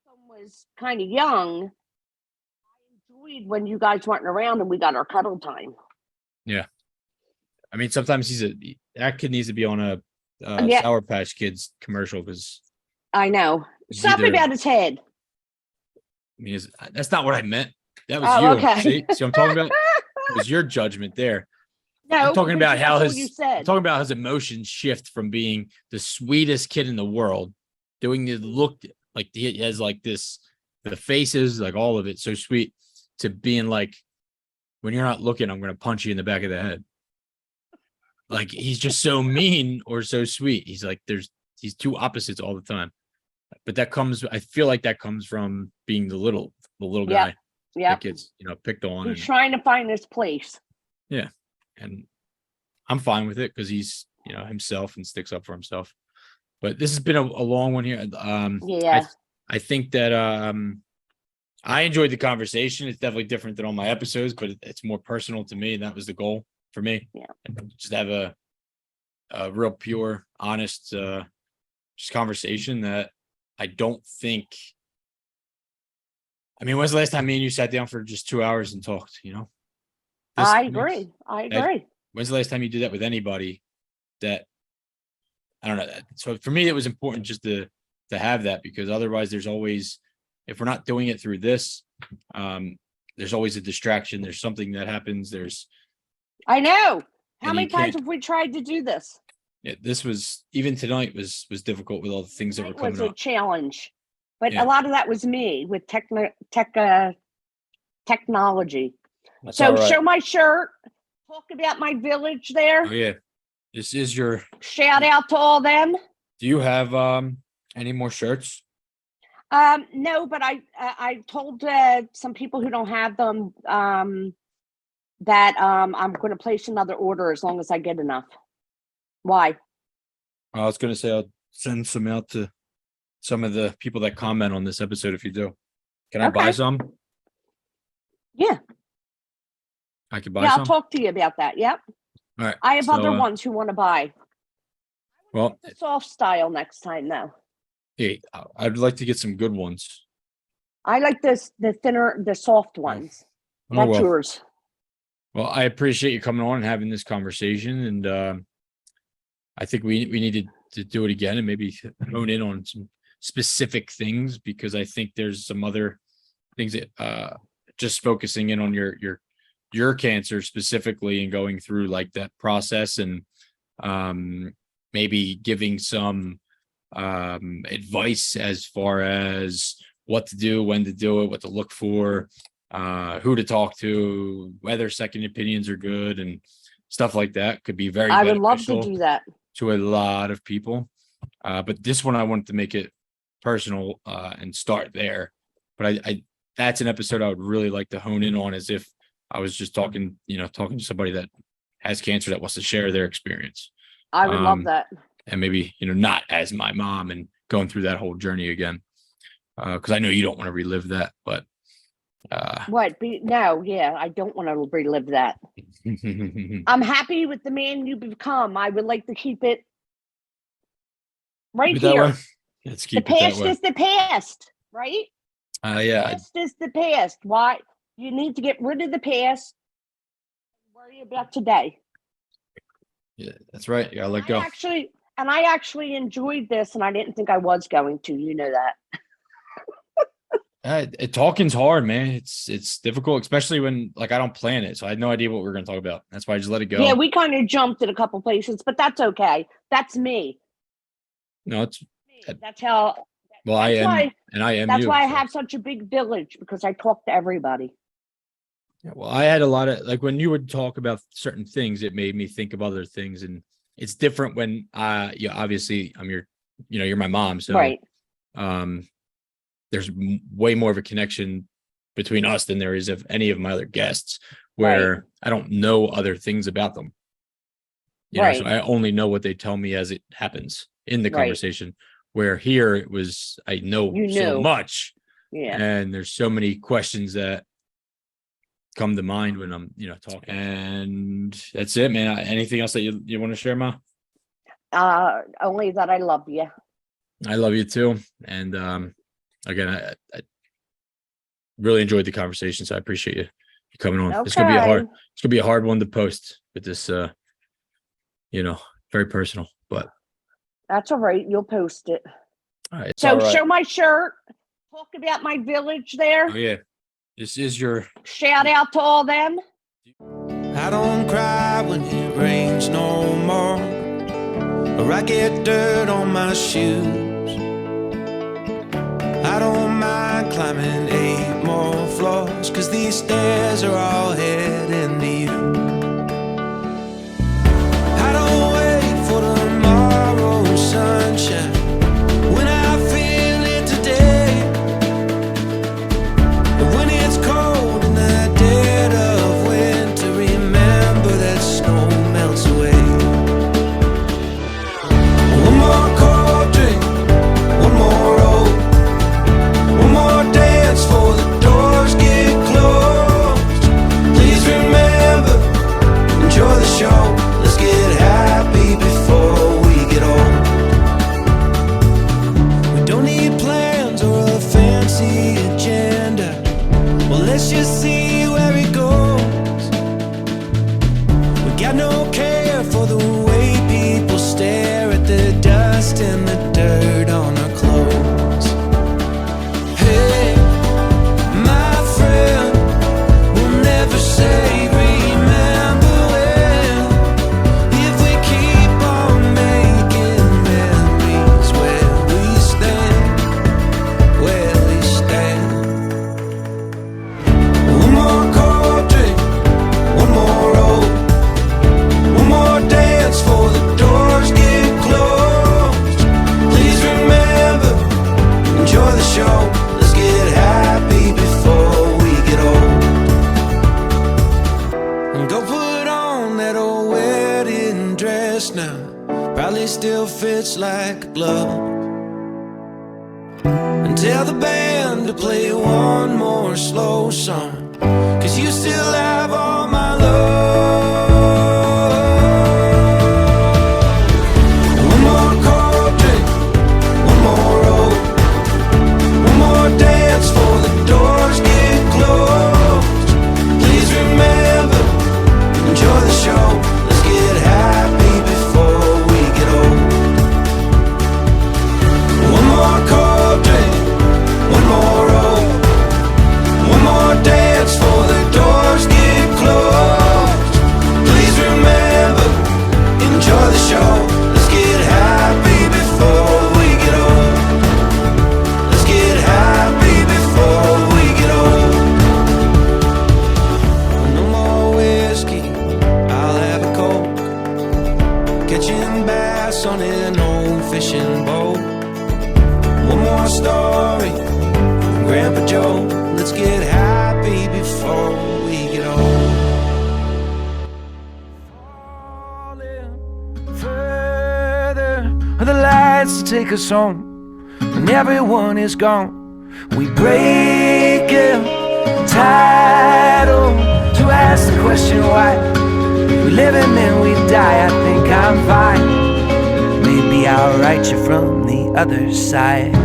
Malcolm was kind of young. I enjoyed when you guys weren't around and we got our cuddle time. Yeah. I mean, sometimes that kid needs to be on a Sour Patch Kids commercial because I know. Something about his head. I mean, that's not what I meant. That was Oh, you. okay. See what I'm talking about? It was your judgment there. No, I'm talking about because how that's all you said. I'm talking about his emotions shift from being the sweetest kid in the world, doing the look like he has like this, the faces, like all of it so sweet, to being like, when you're not looking, I'm gonna punch you in the back of the head. Like he's just so mean or so sweet. He's like he's two opposites all the time. But that comes, I feel like that comes from being the little guy that gets, picked on. He's trying to find his place. Yeah. And I'm fine with it because he's, himself and sticks up for himself. But this has been a long one here. I think that I enjoyed the conversation. It's definitely different than all my episodes, but it's more personal to me. And that was the goal for me. Yeah. Just have a real pure, honest just conversation that I don't think. I mean, when's the last time me and you sat down for just 2 hours and talked, I agree. When's the last time you did that with anybody that, I don't know. So for me, it was important just to have that, because otherwise there's always, if we're not doing it through this, there's always a distraction. There's something that happens. I know. How many times have we tried to do this? Yeah, this was, even tonight was difficult with all the things that were coming up. It was a challenge, but a lot of that was me with technology. That's so right. Show my shirt. Talk about my village there. Oh yeah, this is your shout out to all them. Do you have any more shirts? No, but I told some people who don't have them that I'm going to place another order as long as I get enough. Why? I was going to say I'll send some out to some of the people that comment on this episode if you do. Can I buy some? Yeah. I can buy some? I'll talk to you about that. Yep. All right. I have other ones who want to buy. Well, the soft style next time though. Hey, I'd like to get some good ones. I like the thinner, the soft ones. That's yours. Well, I appreciate you coming on and having this conversation, and I think we needed to do it again and maybe hone in on some specific things, because I think there's some other things that just focusing in on your cancer specifically and going through like that process, and maybe giving some advice as far as what to do, when to do it, what to look for, who to talk to, whether second opinions are good and stuff like that could be very I would love to do that to a lot of people. But this one I wanted to make it personal and start there. But I that's an episode I would really like to hone in on, as if I was just talking to somebody that has cancer that wants to share their experience. I would love that. And maybe, not as my mom and going through that whole journey again. Because I know you don't want to relive that, but no, I don't want to relive that. I'm happy with the man you become. I would like to keep it right here. Let's keep the past is the past, right? Yeah. The past is the past. Why? You need to get rid of the past and worry about today. Yeah, that's right. You gotta let go. I actually enjoyed this, and I didn't think I was going to. You know that. Talking's hard, man. It's difficult, especially when I don't plan it. So I had no idea what we were going to talk about. That's why I just let it go. Yeah, we kind of jumped at a couple places, but that's okay. That's me. No, it's that's how. Well, I am, and I am. That's why I have such a big village, because I talk to everybody. Yeah, well, I had a lot of when you would talk about certain things, it made me think of other things, and it's different when obviously I'm you're my mom, so right. There's way more of a connection between us than there is of any of my other guests, where I don't know other things about them. So I only know what they tell me as it happens in the conversation. Where here it was, I know so much, and there's so many questions that come to mind when I'm, talking. And that's it, man. Anything else that you want to share, Ma? Only that I love you. I love you too, and again, I really enjoyed the conversation, so I appreciate you coming on. Okay. It's gonna be a hard one to post with this, very personal, but that's all right. You'll post it. All right. So show my shirt. Talk about my village there. Oh yeah. This is your Shout out to all them. I don't cry when it rains no more, or I get dirt on my shoes. I don't mind climbing 8 more floors, 'cause these stairs are all heading to you. I don't wait for tomorrow's sunshine when I feel it today. And when it's cold in the dead of winter, remember that snow melts away. One more cold drink, one more roll, one more dance before the doors get closed. Please remember, enjoy the show. Let's get happy before we get old. We don't need plans or a fancy agenda. Well, let's just see where it goes. We got no care for the way people stare at the dust and the dirt on our clothes. Hey, my friend, we'll never say remember when, if we keep on making memories where we stand, where we stand. One more cold drink, one more roll, one more dance before the doors get closed. Please remember, enjoy the show. Let's get happy before we get old. And go put on that old wedding dress now. Probably still fits like a glove. And tell the band to play one more slow song, 'cause you still have all my love. One more cold drink, one more roll, one more dance before the doors get closed. Please remember, enjoy the show. Let's get happy before we get old. One more cold drink, one more roll, one more dance before the doors get closed. Please remember, enjoy the show. Let's get happy before we get old. Let's get happy before we get old. No more whiskey, I'll have a Coke. Catching bass on an old fishing boat. One more story from Grandpa Joe. Let's get happy before we get old. Falling further, the lights take us home. When everyone is gone, we break it. Title to ask the question why. We live and then we die. I think I'm fine. Maybe I'll write you from the other side.